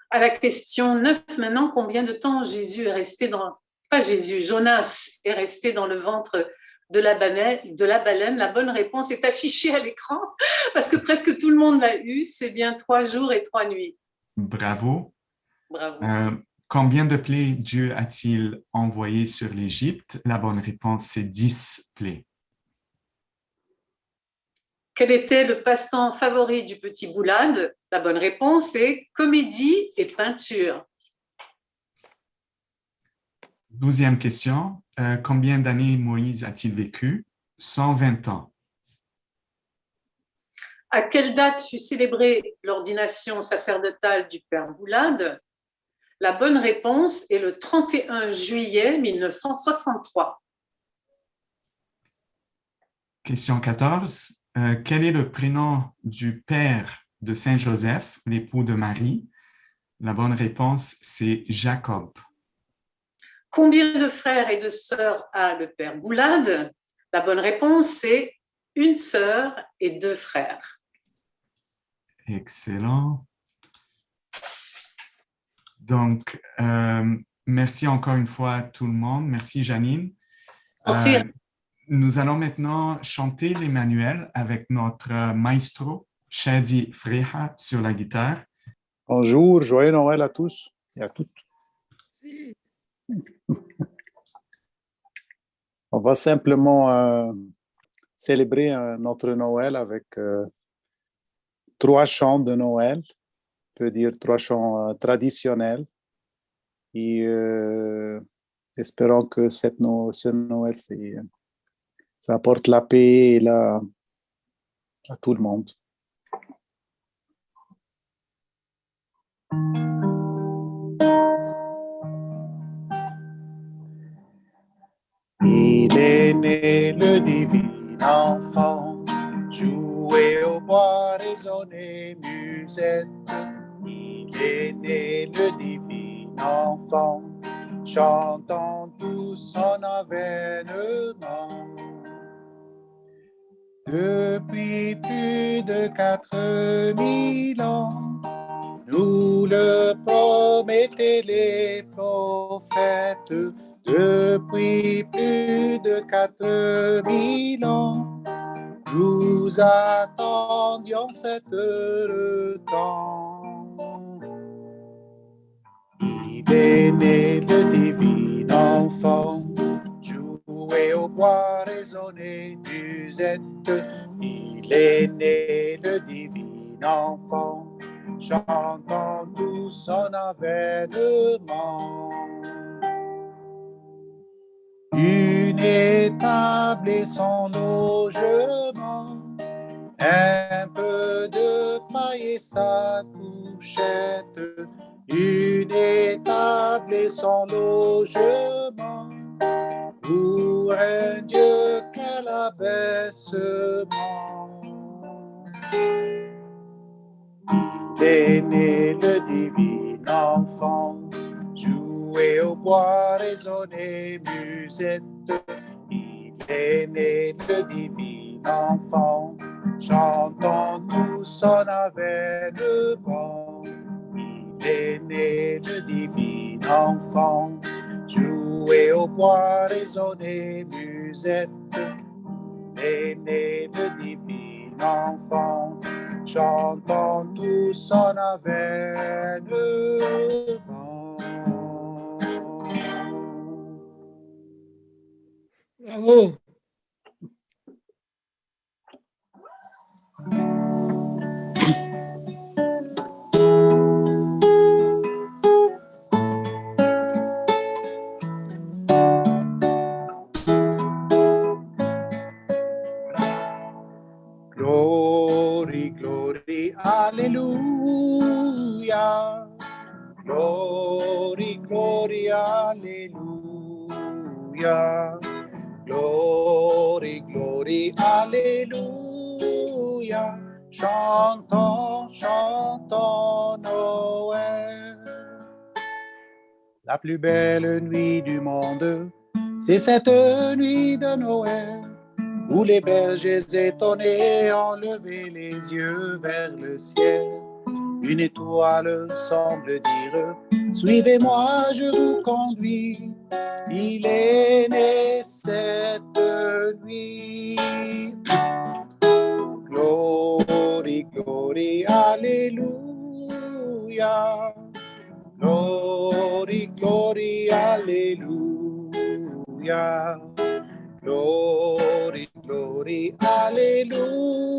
À la question 9 maintenant, combien de temps Jésus est resté dans... Pas Jésus, Jonas est resté dans le ventre de la baleine. La bonne réponse est affichée à l'écran parce que presque tout le monde l'a eu. C'est bien 3 jours et 3 nuits. bravo. Bravo. Combien de plaies Dieu a-t-il envoyé sur l'Égypte? La bonne réponse, c'est 10 plaies. Quel était le passe-temps favori du petit Boulade? La bonne réponse est comédie et peinture. 12e question. Combien d'années Moïse a-t-il vécu? 120 ans. À quelle date fut célébrée l'ordination sacerdotale du père Boulade? La bonne réponse est le 31 juillet 1963. Question 14. Quel est le prénom du père de Saint Joseph, l'époux de Marie? La bonne réponse, c'est Jacob. Combien de frères et de sœurs a le père Boulade? La bonne réponse, c'est une sœur et 2 frères. Excellent. Donc, merci encore une fois à tout le monde. Merci, Janine. Nous allons maintenant chanter l'Emmanuel avec notre maestro, Shadi Freha, sur la guitare. Bonjour, joyeux Noël à tous et à toutes. On va simplement célébrer notre Noël avec 3 chants de Noël, on peut dire 3 chants traditionnels. Et espérons que ce Noël, ça apporte la paix et à tout le monde. Il est né le divin enfant, joué au bois, résonné musette. Il est né le divin enfant, chantant tout son avènement. Depuis plus de 4000 ans, nous le promettaient les prophètes. Depuis plus de 4000 ans, nous attendions cet heureux temps. Il est né le divin enfant, joué au bois, résonné musette. Il est né le divin enfant, chantant tout son avènement. Une étable et son logement, un peu de paille et sa couchette. Une étable et son logement, pour un Dieu l'abaissement. Il est né le divin enfant, jouer au bois, résonner, musette. Il est né le divin enfant, chantons tous en avènement. Il est né le divin enfant, jouer au bois, résonner, musette. Il est né le divin enfant, chantons tous en avènement. Bravo. Glory, glory, alleluia. Glory, glory, alleluia. Glory, glory, alleluia. Chantons, chantons Noël. La plus belle nuit du monde, c'est cette nuit de Noël, où les bergers étonnés ont levé les yeux vers le ciel. Une étoile semble dire, suivez-moi, je vous conduis. Il est né cette nuit. Glory, glory, alléluia. Glory, glory, alléluia. Glory, glory, alléluia.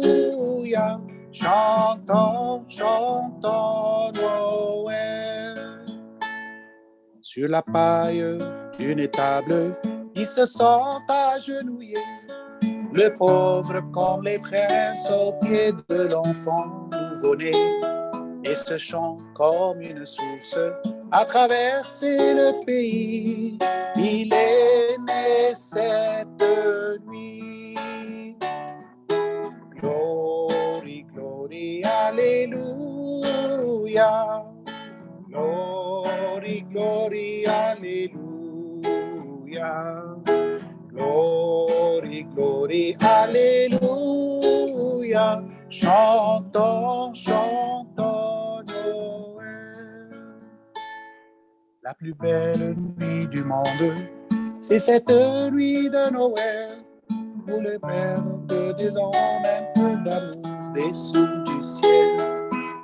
Chantons, chantons Noël. Sur la paille d'une étable, ils se sont agenouillés, le pauvre comme les princes aux pieds de l'enfant nouveau-né. Et ce chant comme une source a traversé le pays. Il est né cette nuit. Glory, glory, alléluia. Glory, glory, alléluia. Glory, glory, alléluia. Chantons, chantons Noël. La plus belle nuit du monde, c'est cette nuit de Noël, où le Père de des hommes, un peu d'amour descend du ciel.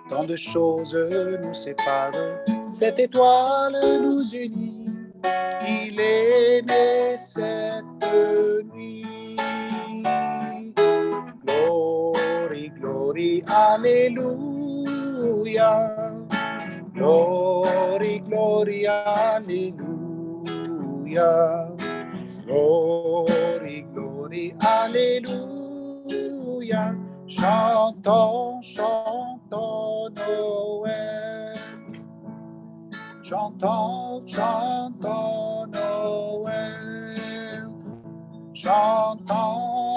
Tant de choses nous séparent, cette étoile nous unit. Il est né cette nuit. Glory, glory, alléluia. Glory, glory, alléluia. Glory, glory, alléluia. Chantons, chantons Noël. Chantons, chantons Noël. Chantons,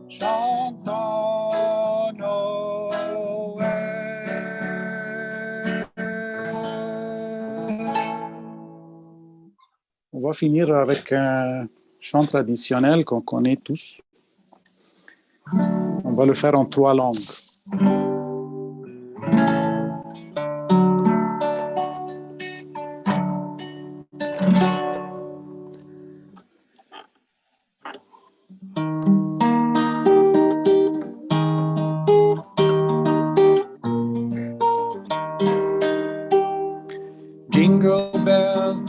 chantons Noël. On va finir avec un chant traditionnel qu'on connaît tous. On va le faire en 3 langues. Jingle bells,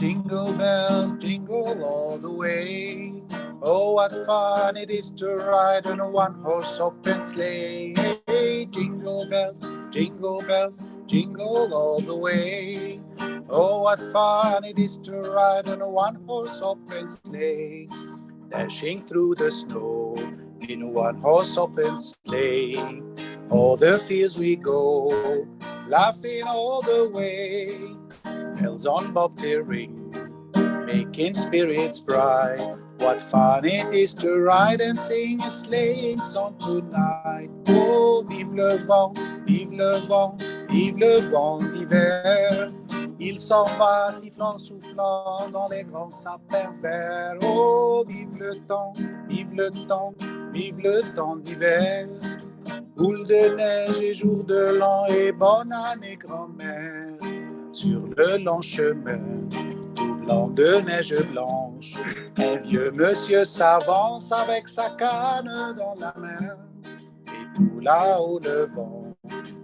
jingle all the way. Oh, what fun it is to ride on a one-horse open sleigh. Hey, jingle bells, jingle all the way. Oh, what fun it is to ride on a one-horse open sleigh. Dashing through the snow in a one-horse open sleigh. All the fields we go, laughing all the way. Bells on bobtail ring, making spirits bright. What fun it is to ride and sing a sleighing song tonight. Oh, vive le vent, vive le vent, vive le vent d'hiver. Il s'en va sifflant, soufflant dans les grands sapins verts. Oh, vive le temps, vive le temps, vive le temps d'hiver. Boule de neige et jour de l'an et bonne année grand-mère. Sur le long chemin, tout blanc de neige blanche, un vieux monsieur s'avance avec sa canne dans la main. Et tout là-haut le vent,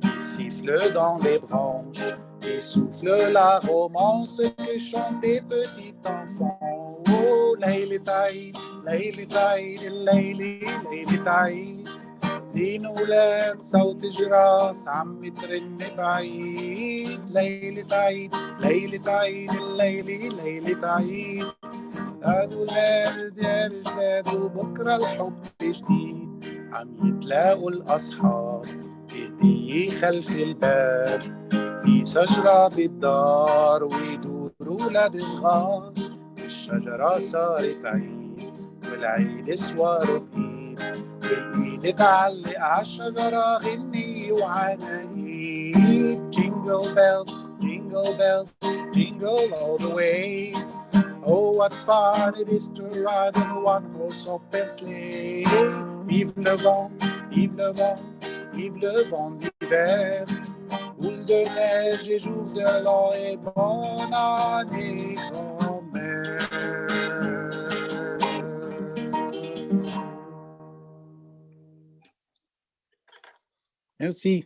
il siffle dans les branches et souffle la romance que chantait petit enfant. Oh, Leili Taïd, Leili Taïd, Leili, Leili Taïd. زينولاد صوت جراس عم يترن بعيد ليلة عيد ليلة عيد الليلة ليلة عيد هادو ولاد ديال جداد وبكرة الحب جديد عم يتلاقوا الأصحاب هدية خلف الباب في شجرة بالدار ويدوروا ولاد صغار الشجرة صارت عيد والعيد سوار بإيد والإيد تعلق عالشجرة غني وعناقيد Jingle bells, jingle bells, jingle all the way. Oh, what fun it is to ride in one horse open sleigh. Vive le vent, vive le vent, vive le vent d'hiver. Boule de neige et jour de l'an et bonne année grand-mère. Merci.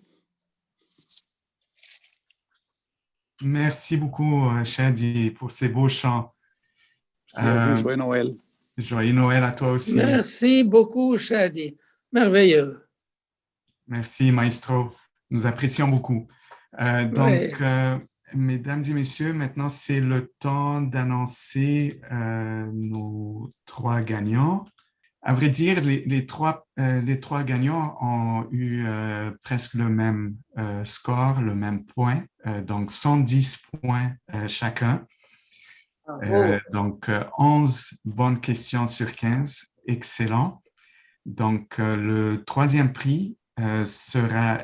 Merci beaucoup, Shadi, pour ces beaux chants. Joyeux Noël. Joyeux Noël à toi aussi. Merci beaucoup, Shadi. Merveilleux. Merci, Maestro. Nous apprécions beaucoup. Mesdames et messieurs, maintenant, c'est le temps d'annoncer nos trois gagnants. À vrai dire, les trois gagnants ont eu presque le même score, le même point, donc 110 points chacun. Donc, 11 bonnes questions sur 15, excellent. Donc, le troisième prix sera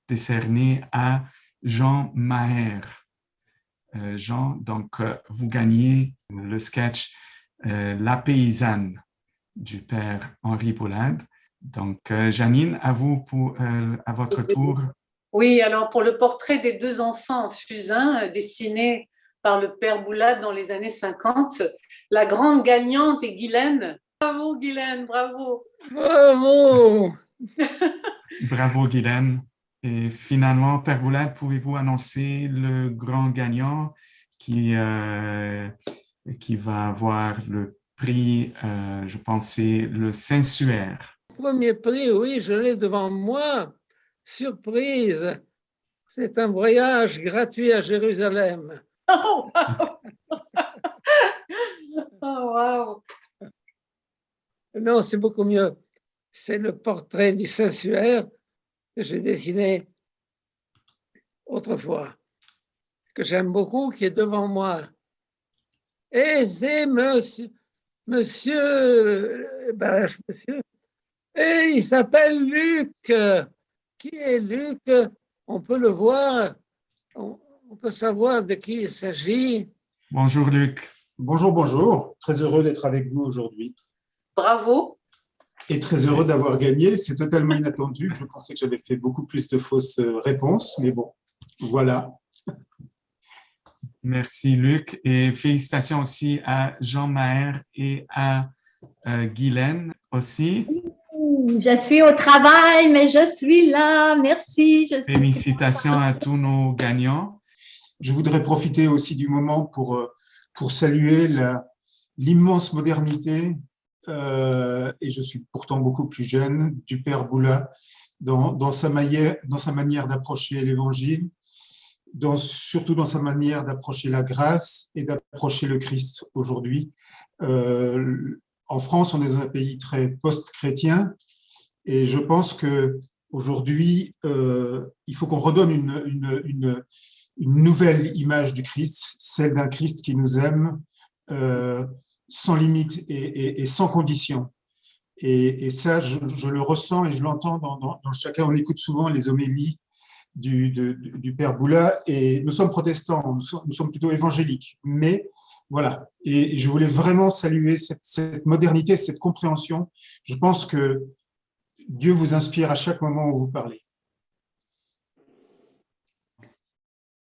décerné à Jean Maher. Jean, donc, vous gagnez le sketch La paysanne du père Henri Boulade. Donc, Janine, à vous à votre tour. Oui, alors pour le portrait des deux enfants en fusain dessiné par le père Boulade dans les années 50, la grande gagnante est Guylaine. Bravo Guylaine, bravo. Bravo. Bravo Guylaine. Et finalement, père Boulade, pouvez-vous annoncer le grand gagnant qui va avoir le prix, je pense, c'est le Saint-Suaire. Premier prix, oui, je l'ai devant moi. Surprise, c'est un voyage gratuit à Jérusalem. Oh, wow. Non, c'est beaucoup mieux. C'est le portrait du Saint-Suaire que j'ai dessiné autrefois, que j'aime beaucoup, qui est devant moi. Et c'est monsieur, et il s'appelle Luc. Qui est Luc? On peut le voir, on peut savoir de qui il s'agit. Bonjour Luc. Bonjour, bonjour. Très heureux d'être avec vous aujourd'hui. Bravo. Et très heureux d'avoir gagné. C'est totalement inattendu. Je pensais que j'avais fait beaucoup plus de fausses réponses, mais bon, voilà. Merci Luc et félicitations aussi à Jean Maher et à Guylaine aussi. Je suis au travail, mais je suis là. Merci. Félicitations à tous nos gagnants. Je voudrais profiter aussi du moment pour saluer l'immense modernité, et je suis pourtant beaucoup plus jeune, du Père Boula dans sa manière d'approcher l'Évangile, surtout dans sa manière d'approcher la grâce et d'approcher le Christ aujourd'hui. En France, on est dans un pays très post-chrétien et je pense qu'aujourd'hui, il faut qu'on redonne une nouvelle image du Christ, celle d'un Christ qui nous aime, sans limite et sans condition. Et ça, je le ressens et je l'entends dans chacun. On écoute souvent les homélies du Père Boula, et nous sommes protestants, nous sommes plutôt évangéliques. Mais voilà, et je voulais vraiment saluer cette modernité, cette compréhension. Je pense que Dieu vous inspire à chaque moment où vous parlez.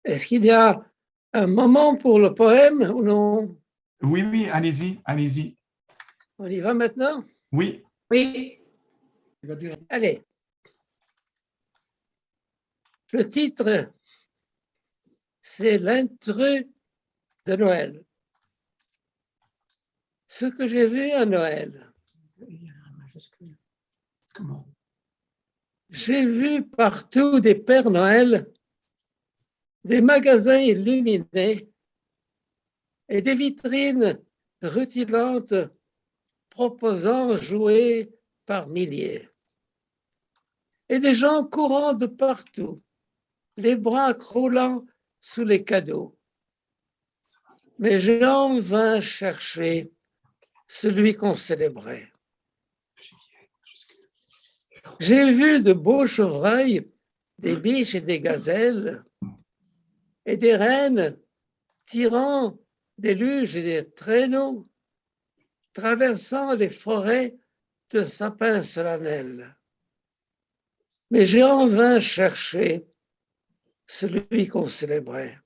Est-ce qu'il y a un moment pour le poème ou non? Oui, oui, allez-y, allez-y. On y va maintenant? Oui. Oui. Allez. Le titre, c'est l'intrus de Noël. Ce que j'ai vu à Noël. Comment? J'ai vu partout des Pères Noël, des magasins illuminés et des vitrines rutilantes proposant jouets par milliers. Et des gens courant de partout, les bras croulant sous les cadeaux. Mais j'en vins chercher celui qu'on célébrait. J'ai vu de beaux chevreuils, des biches et des gazelles, et des rennes tirant des luges et des traîneaux, traversant les forêts de sapins solennels. Mais j'ai en vain cherché celui qu'on célébrait.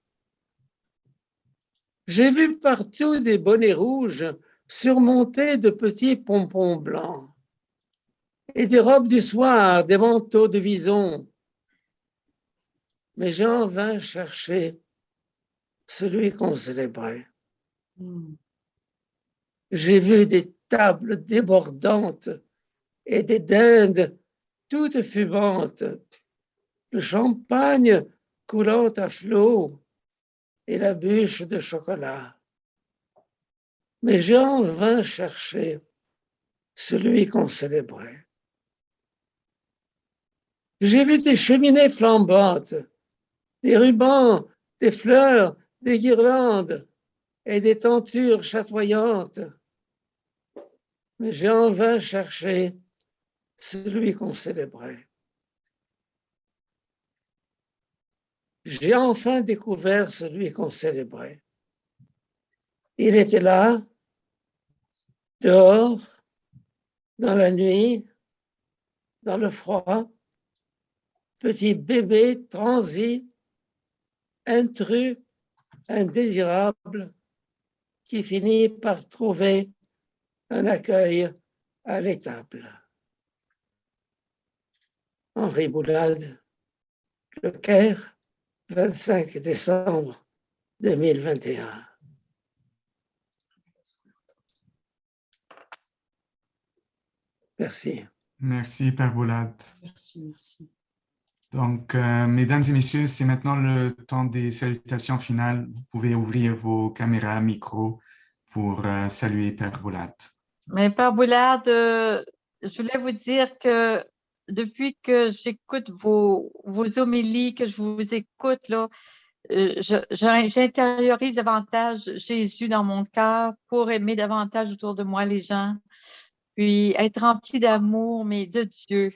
J'ai vu partout des bonnets rouges surmontés de petits pompons blancs, et des robes du soir, des manteaux de vison. Mais j'ai en vain cherché celui qu'on célébrait. J'ai vu des tables débordantes et des dindes toutes fumantes, le champagne coulant à flots et la bûche de chocolat. Mais j'ai en vain cherché celui qu'on célébrait. J'ai vu des cheminées flambantes, des rubans, des fleurs, des guirlandes et des tentures chatoyantes. Mais j'ai en vain cherché celui qu'on célébrait. J'ai enfin découvert celui qu'on célébrait. Il était là, dehors, dans la nuit, dans le froid, petit bébé transi, intrus, indésirable, qui finit par trouver un accueil à l'étable. Henri Boulade, Le Caire, 25 décembre 2021. Merci. Merci, Père Boulade. Merci. Donc, mesdames et messieurs, c'est maintenant le temps des salutations finales. Vous pouvez ouvrir vos caméras, micros pour saluer Père Boulade. Mais Père Boulard, je voulais vous dire que depuis que j'écoute vos homélies, que je vous écoute, là, j'intériorise davantage Jésus dans mon cœur pour aimer davantage autour de moi les gens, puis être rempli d'amour, mais de Dieu,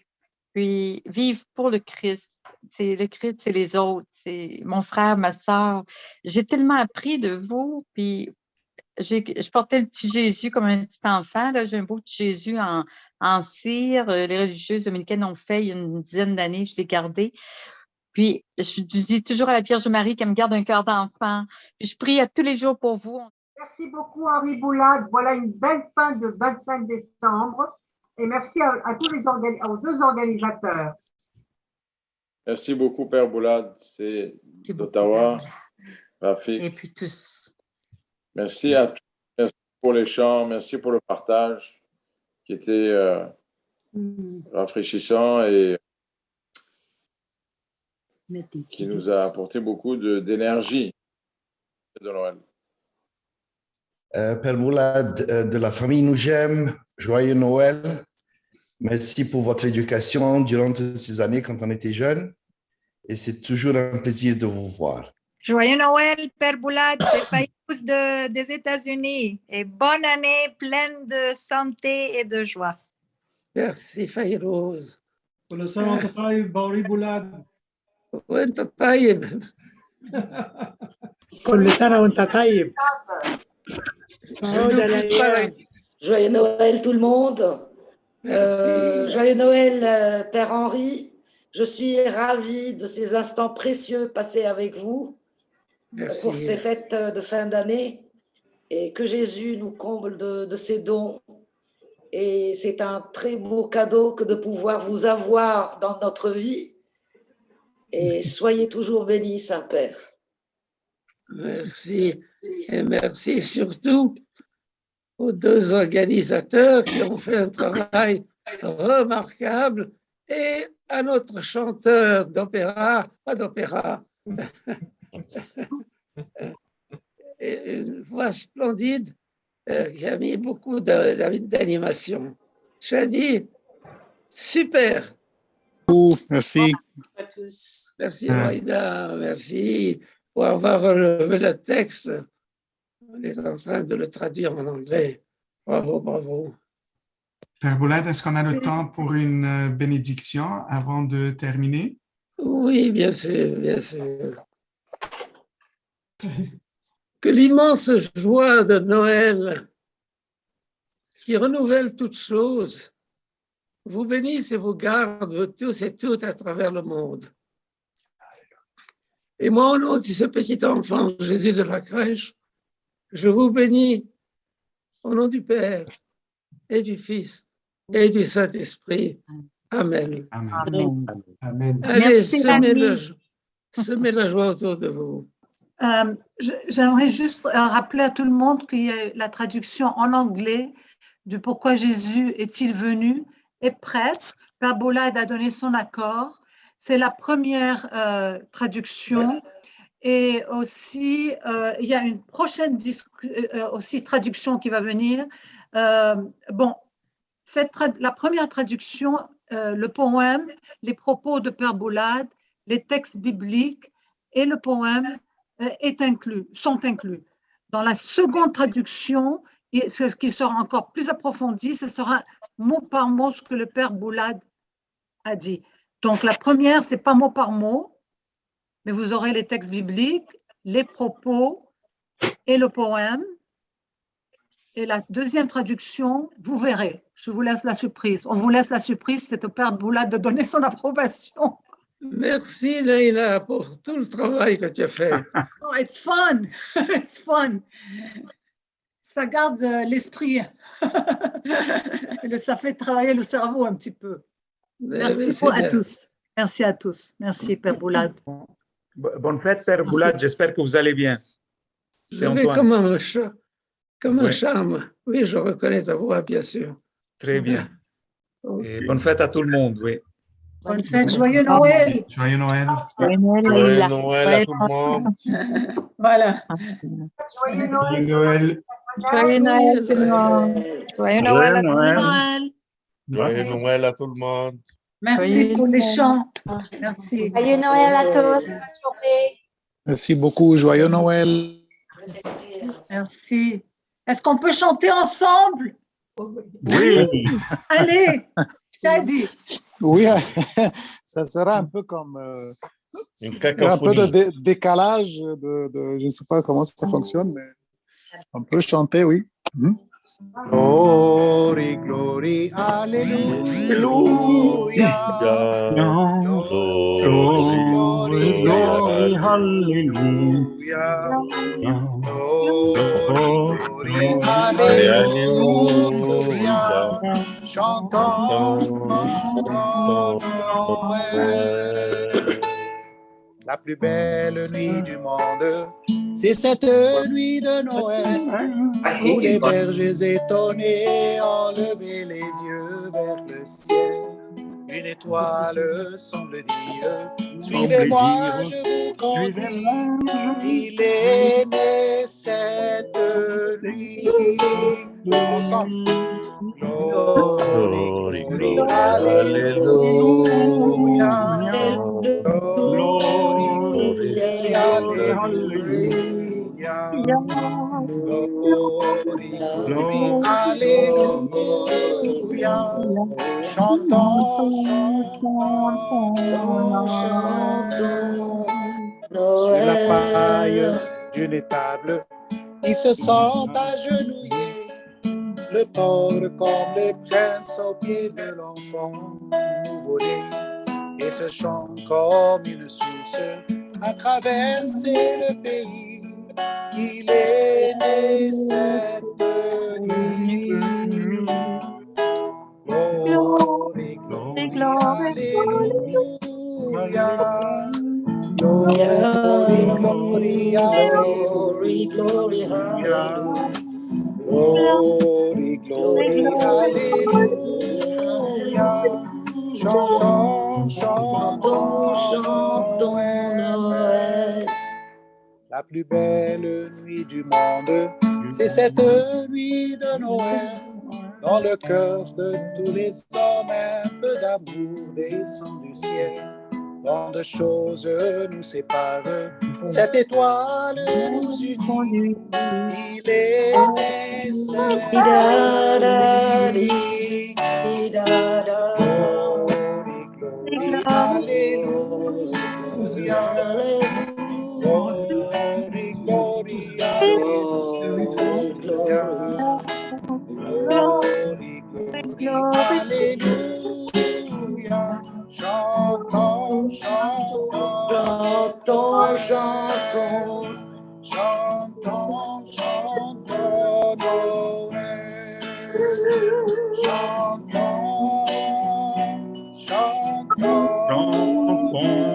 puis vivre pour le Christ. C'est le Christ, c'est les autres, c'est mon frère, ma soeur. J'ai tellement appris de vous, puis je portais le petit Jésus comme un petit enfant. Là. J'ai un beau petit Jésus en cire. Les religieuses dominicaines ont fait il y a une dizaine d'années, je l'ai gardé. Puis, je dis toujours à la Vierge Marie qu'elle me garde un cœur d'enfant. Puis, je prie à tous les jours pour vous. Merci beaucoup, Henri Boulade. Voilà une belle fin de 25 décembre. Et merci à tous aux deux organisateurs. Merci beaucoup, Père Boulade. C'est d'Ottawa. Rafik. Et puis tous. Merci à tous. Merci pour les chants. Merci pour le partage qui était rafraîchissant et qui nous a apporté beaucoup d'énergie de Noël. Père Boulade, de la famille Nous J'aime, joyeux Noël. Merci pour votre éducation durant toutes ces années quand on était jeune. Et c'est toujours un plaisir de vous voir. Joyeux Noël, Père Boulad, Père Faïous des États-Unis. Et bonne année pleine de santé et de joie. Merci Fayrouz. كل سنة وأنت طيب باوري بولاد. وأنت طيب. كل سنة وأنت طيب. Joyeux Noël tout le monde. Joyeux Noël, Père Henri. Je suis ravie de ces instants précieux passés avec vous. Merci. Pour ces fêtes de fin d'année et que Jésus nous comble de ses dons. Et c'est un très beau cadeau que de pouvoir vous avoir dans notre vie. Et soyez toujours bénis, Saint-Père. Merci. Et merci surtout aux deux organisateurs qui ont fait un travail remarquable et à notre chanteur d'opéra, pas d'opéra, une voix splendide qui a mis beaucoup d'animation. Shadi, super. Merci. À tous. Merci Maïda, merci pour avoir relevé le texte. On est en train de le traduire en anglais. Bravo, bravo. Père Boulad, est-ce qu'on a le temps pour une bénédiction avant de terminer? Oui, bien sûr, bien sûr. Que l'immense joie de Noël, qui renouvelle toutes choses, vous bénisse et vous garde, vous tous et toutes à travers le monde. Et moi, au nom de ce petit enfant, Jésus de la crèche, je vous bénis au nom du Père et du Fils et du Saint-Esprit. Amen. Amen. Amen. Allez, Merci, semez la joie autour de vous. J'aimerais juste rappeler à tout le monde qu'il y a la traduction en anglais du Pourquoi Jésus est-il venu est prête. Père Boulad a donné son accord. C'est la première traduction. Et aussi, il y a une prochaine aussi traduction qui va venir. Bon, la première traduction, le poème, les propos de Père Boulad, les textes bibliques et le poème sont inclus. Dans la seconde traduction, ce qui sera encore plus approfondi, ce sera mot par mot ce que le Père Boulad a dit. Donc la première, c'est pas mot par mot, mais vous aurez les textes bibliques, les propos et le poème. Et la deuxième traduction, vous verrez. Je vous laisse la surprise. On vous laisse la surprise, c'est au Père Boulad de donner son approbation. Merci Leïla pour tout le travail que tu as fait. Oh, it's fun. It's fun. Ça garde l'esprit. Ça fait travailler le cerveau un petit peu. Merci à tous. Merci à tous. Merci Père Boulad. Bonne fête Père Boulad, j'espère que vous allez bien. C'est Antoine. Comme un charme. Oui, je reconnais ta voix, bien sûr. Très bien. Et bonne fête à tout le monde, oui. Bonne fête, joyeux Noël. Joyeux Noël. Joyeux Noël à tout le monde. Voilà. Joyeux Joyeux Noël. Noël. Joyeux Noël tout le monde. Joyeux Noël à tout le monde. Joyeux Noël à tout le monde. Merci pour les chants. Merci. Joyeux Noël à tous. Bonne journée. Merci beaucoup. Joyeux Noël. Merci. Est-ce qu'on peut chanter ensemble? Oui. Allez, Shadi. Oui, ça sera un peu comme Une un peu cacophonie. de décalage, je ne sais pas comment ça fonctionne, mais on peut chanter, oui. Glory, glory, alléluia. Glory, glory, hallelujah. Glory, alléluia. Chantons Noël. La plus belle nuit du monde, c'est cette nuit de Noël, où les bergers étonnés ont levé les yeux vers le ciel. Une étoile semble dire, suivez-moi, je vous conduis. Il est né cette nuit. Ensemble. Glory, glory, alléluia. Glory, glory, Alléluia. Glory, Alléluia. Chantons, sur la paille d'une étable, ils se sentent agenouillés, le pauvre comme les princes aux pieds de l'enfant nouveau-né, et ce chant comme une source a traversé le pays. Il est né cette nuit. Glory, glory, Alléluia. Glory, glory, Alléluia. Glory, glory, Alléluia. Chantons, chantons, chantons Noël. La plus belle nuit du monde, c'est cette nuit de Noël. Dans le cœur de tous les hommes, un peu d'amour descend du ciel. Tant de choses nous séparent, cette étoile nous unit. Il est né cette nuit. Glory, Alléluia. Glory, glory, Alléluia. Glory, glory, Alléluia. Chantons, chantons, chantons, chantons, chantons, chantons Noël. Chantons, chantons,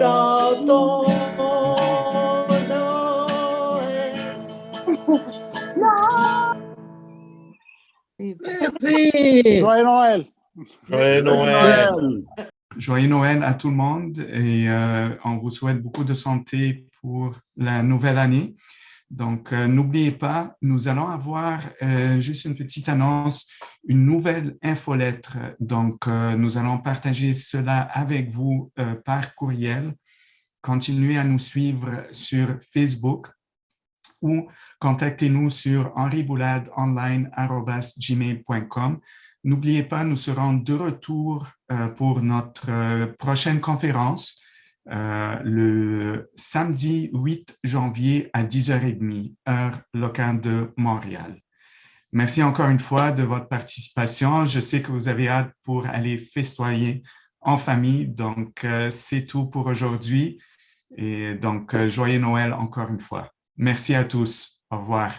chantons Merci. Joyeux Noël. Joyeux Noël. Joyeux Noël à tout le monde et on vous souhaite beaucoup de santé pour la nouvelle année. Donc, n'oubliez pas, nous allons avoir juste une petite annonce, une nouvelle infolettre. Donc, nous allons partager cela avec vous par courriel. Continuez à nous suivre sur Facebook ou contactez-nous sur henribouladonline@gmail.com. N'oubliez pas, nous serons de retour pour notre prochaine conférence le samedi 8 janvier à 10h30, heure locale de Montréal. Merci encore une fois de votre participation. Je sais que vous avez hâte pour aller festoyer en famille. Donc, c'est tout pour aujourd'hui. Et donc, joyeux Noël encore une fois. Merci à tous. Au revoir.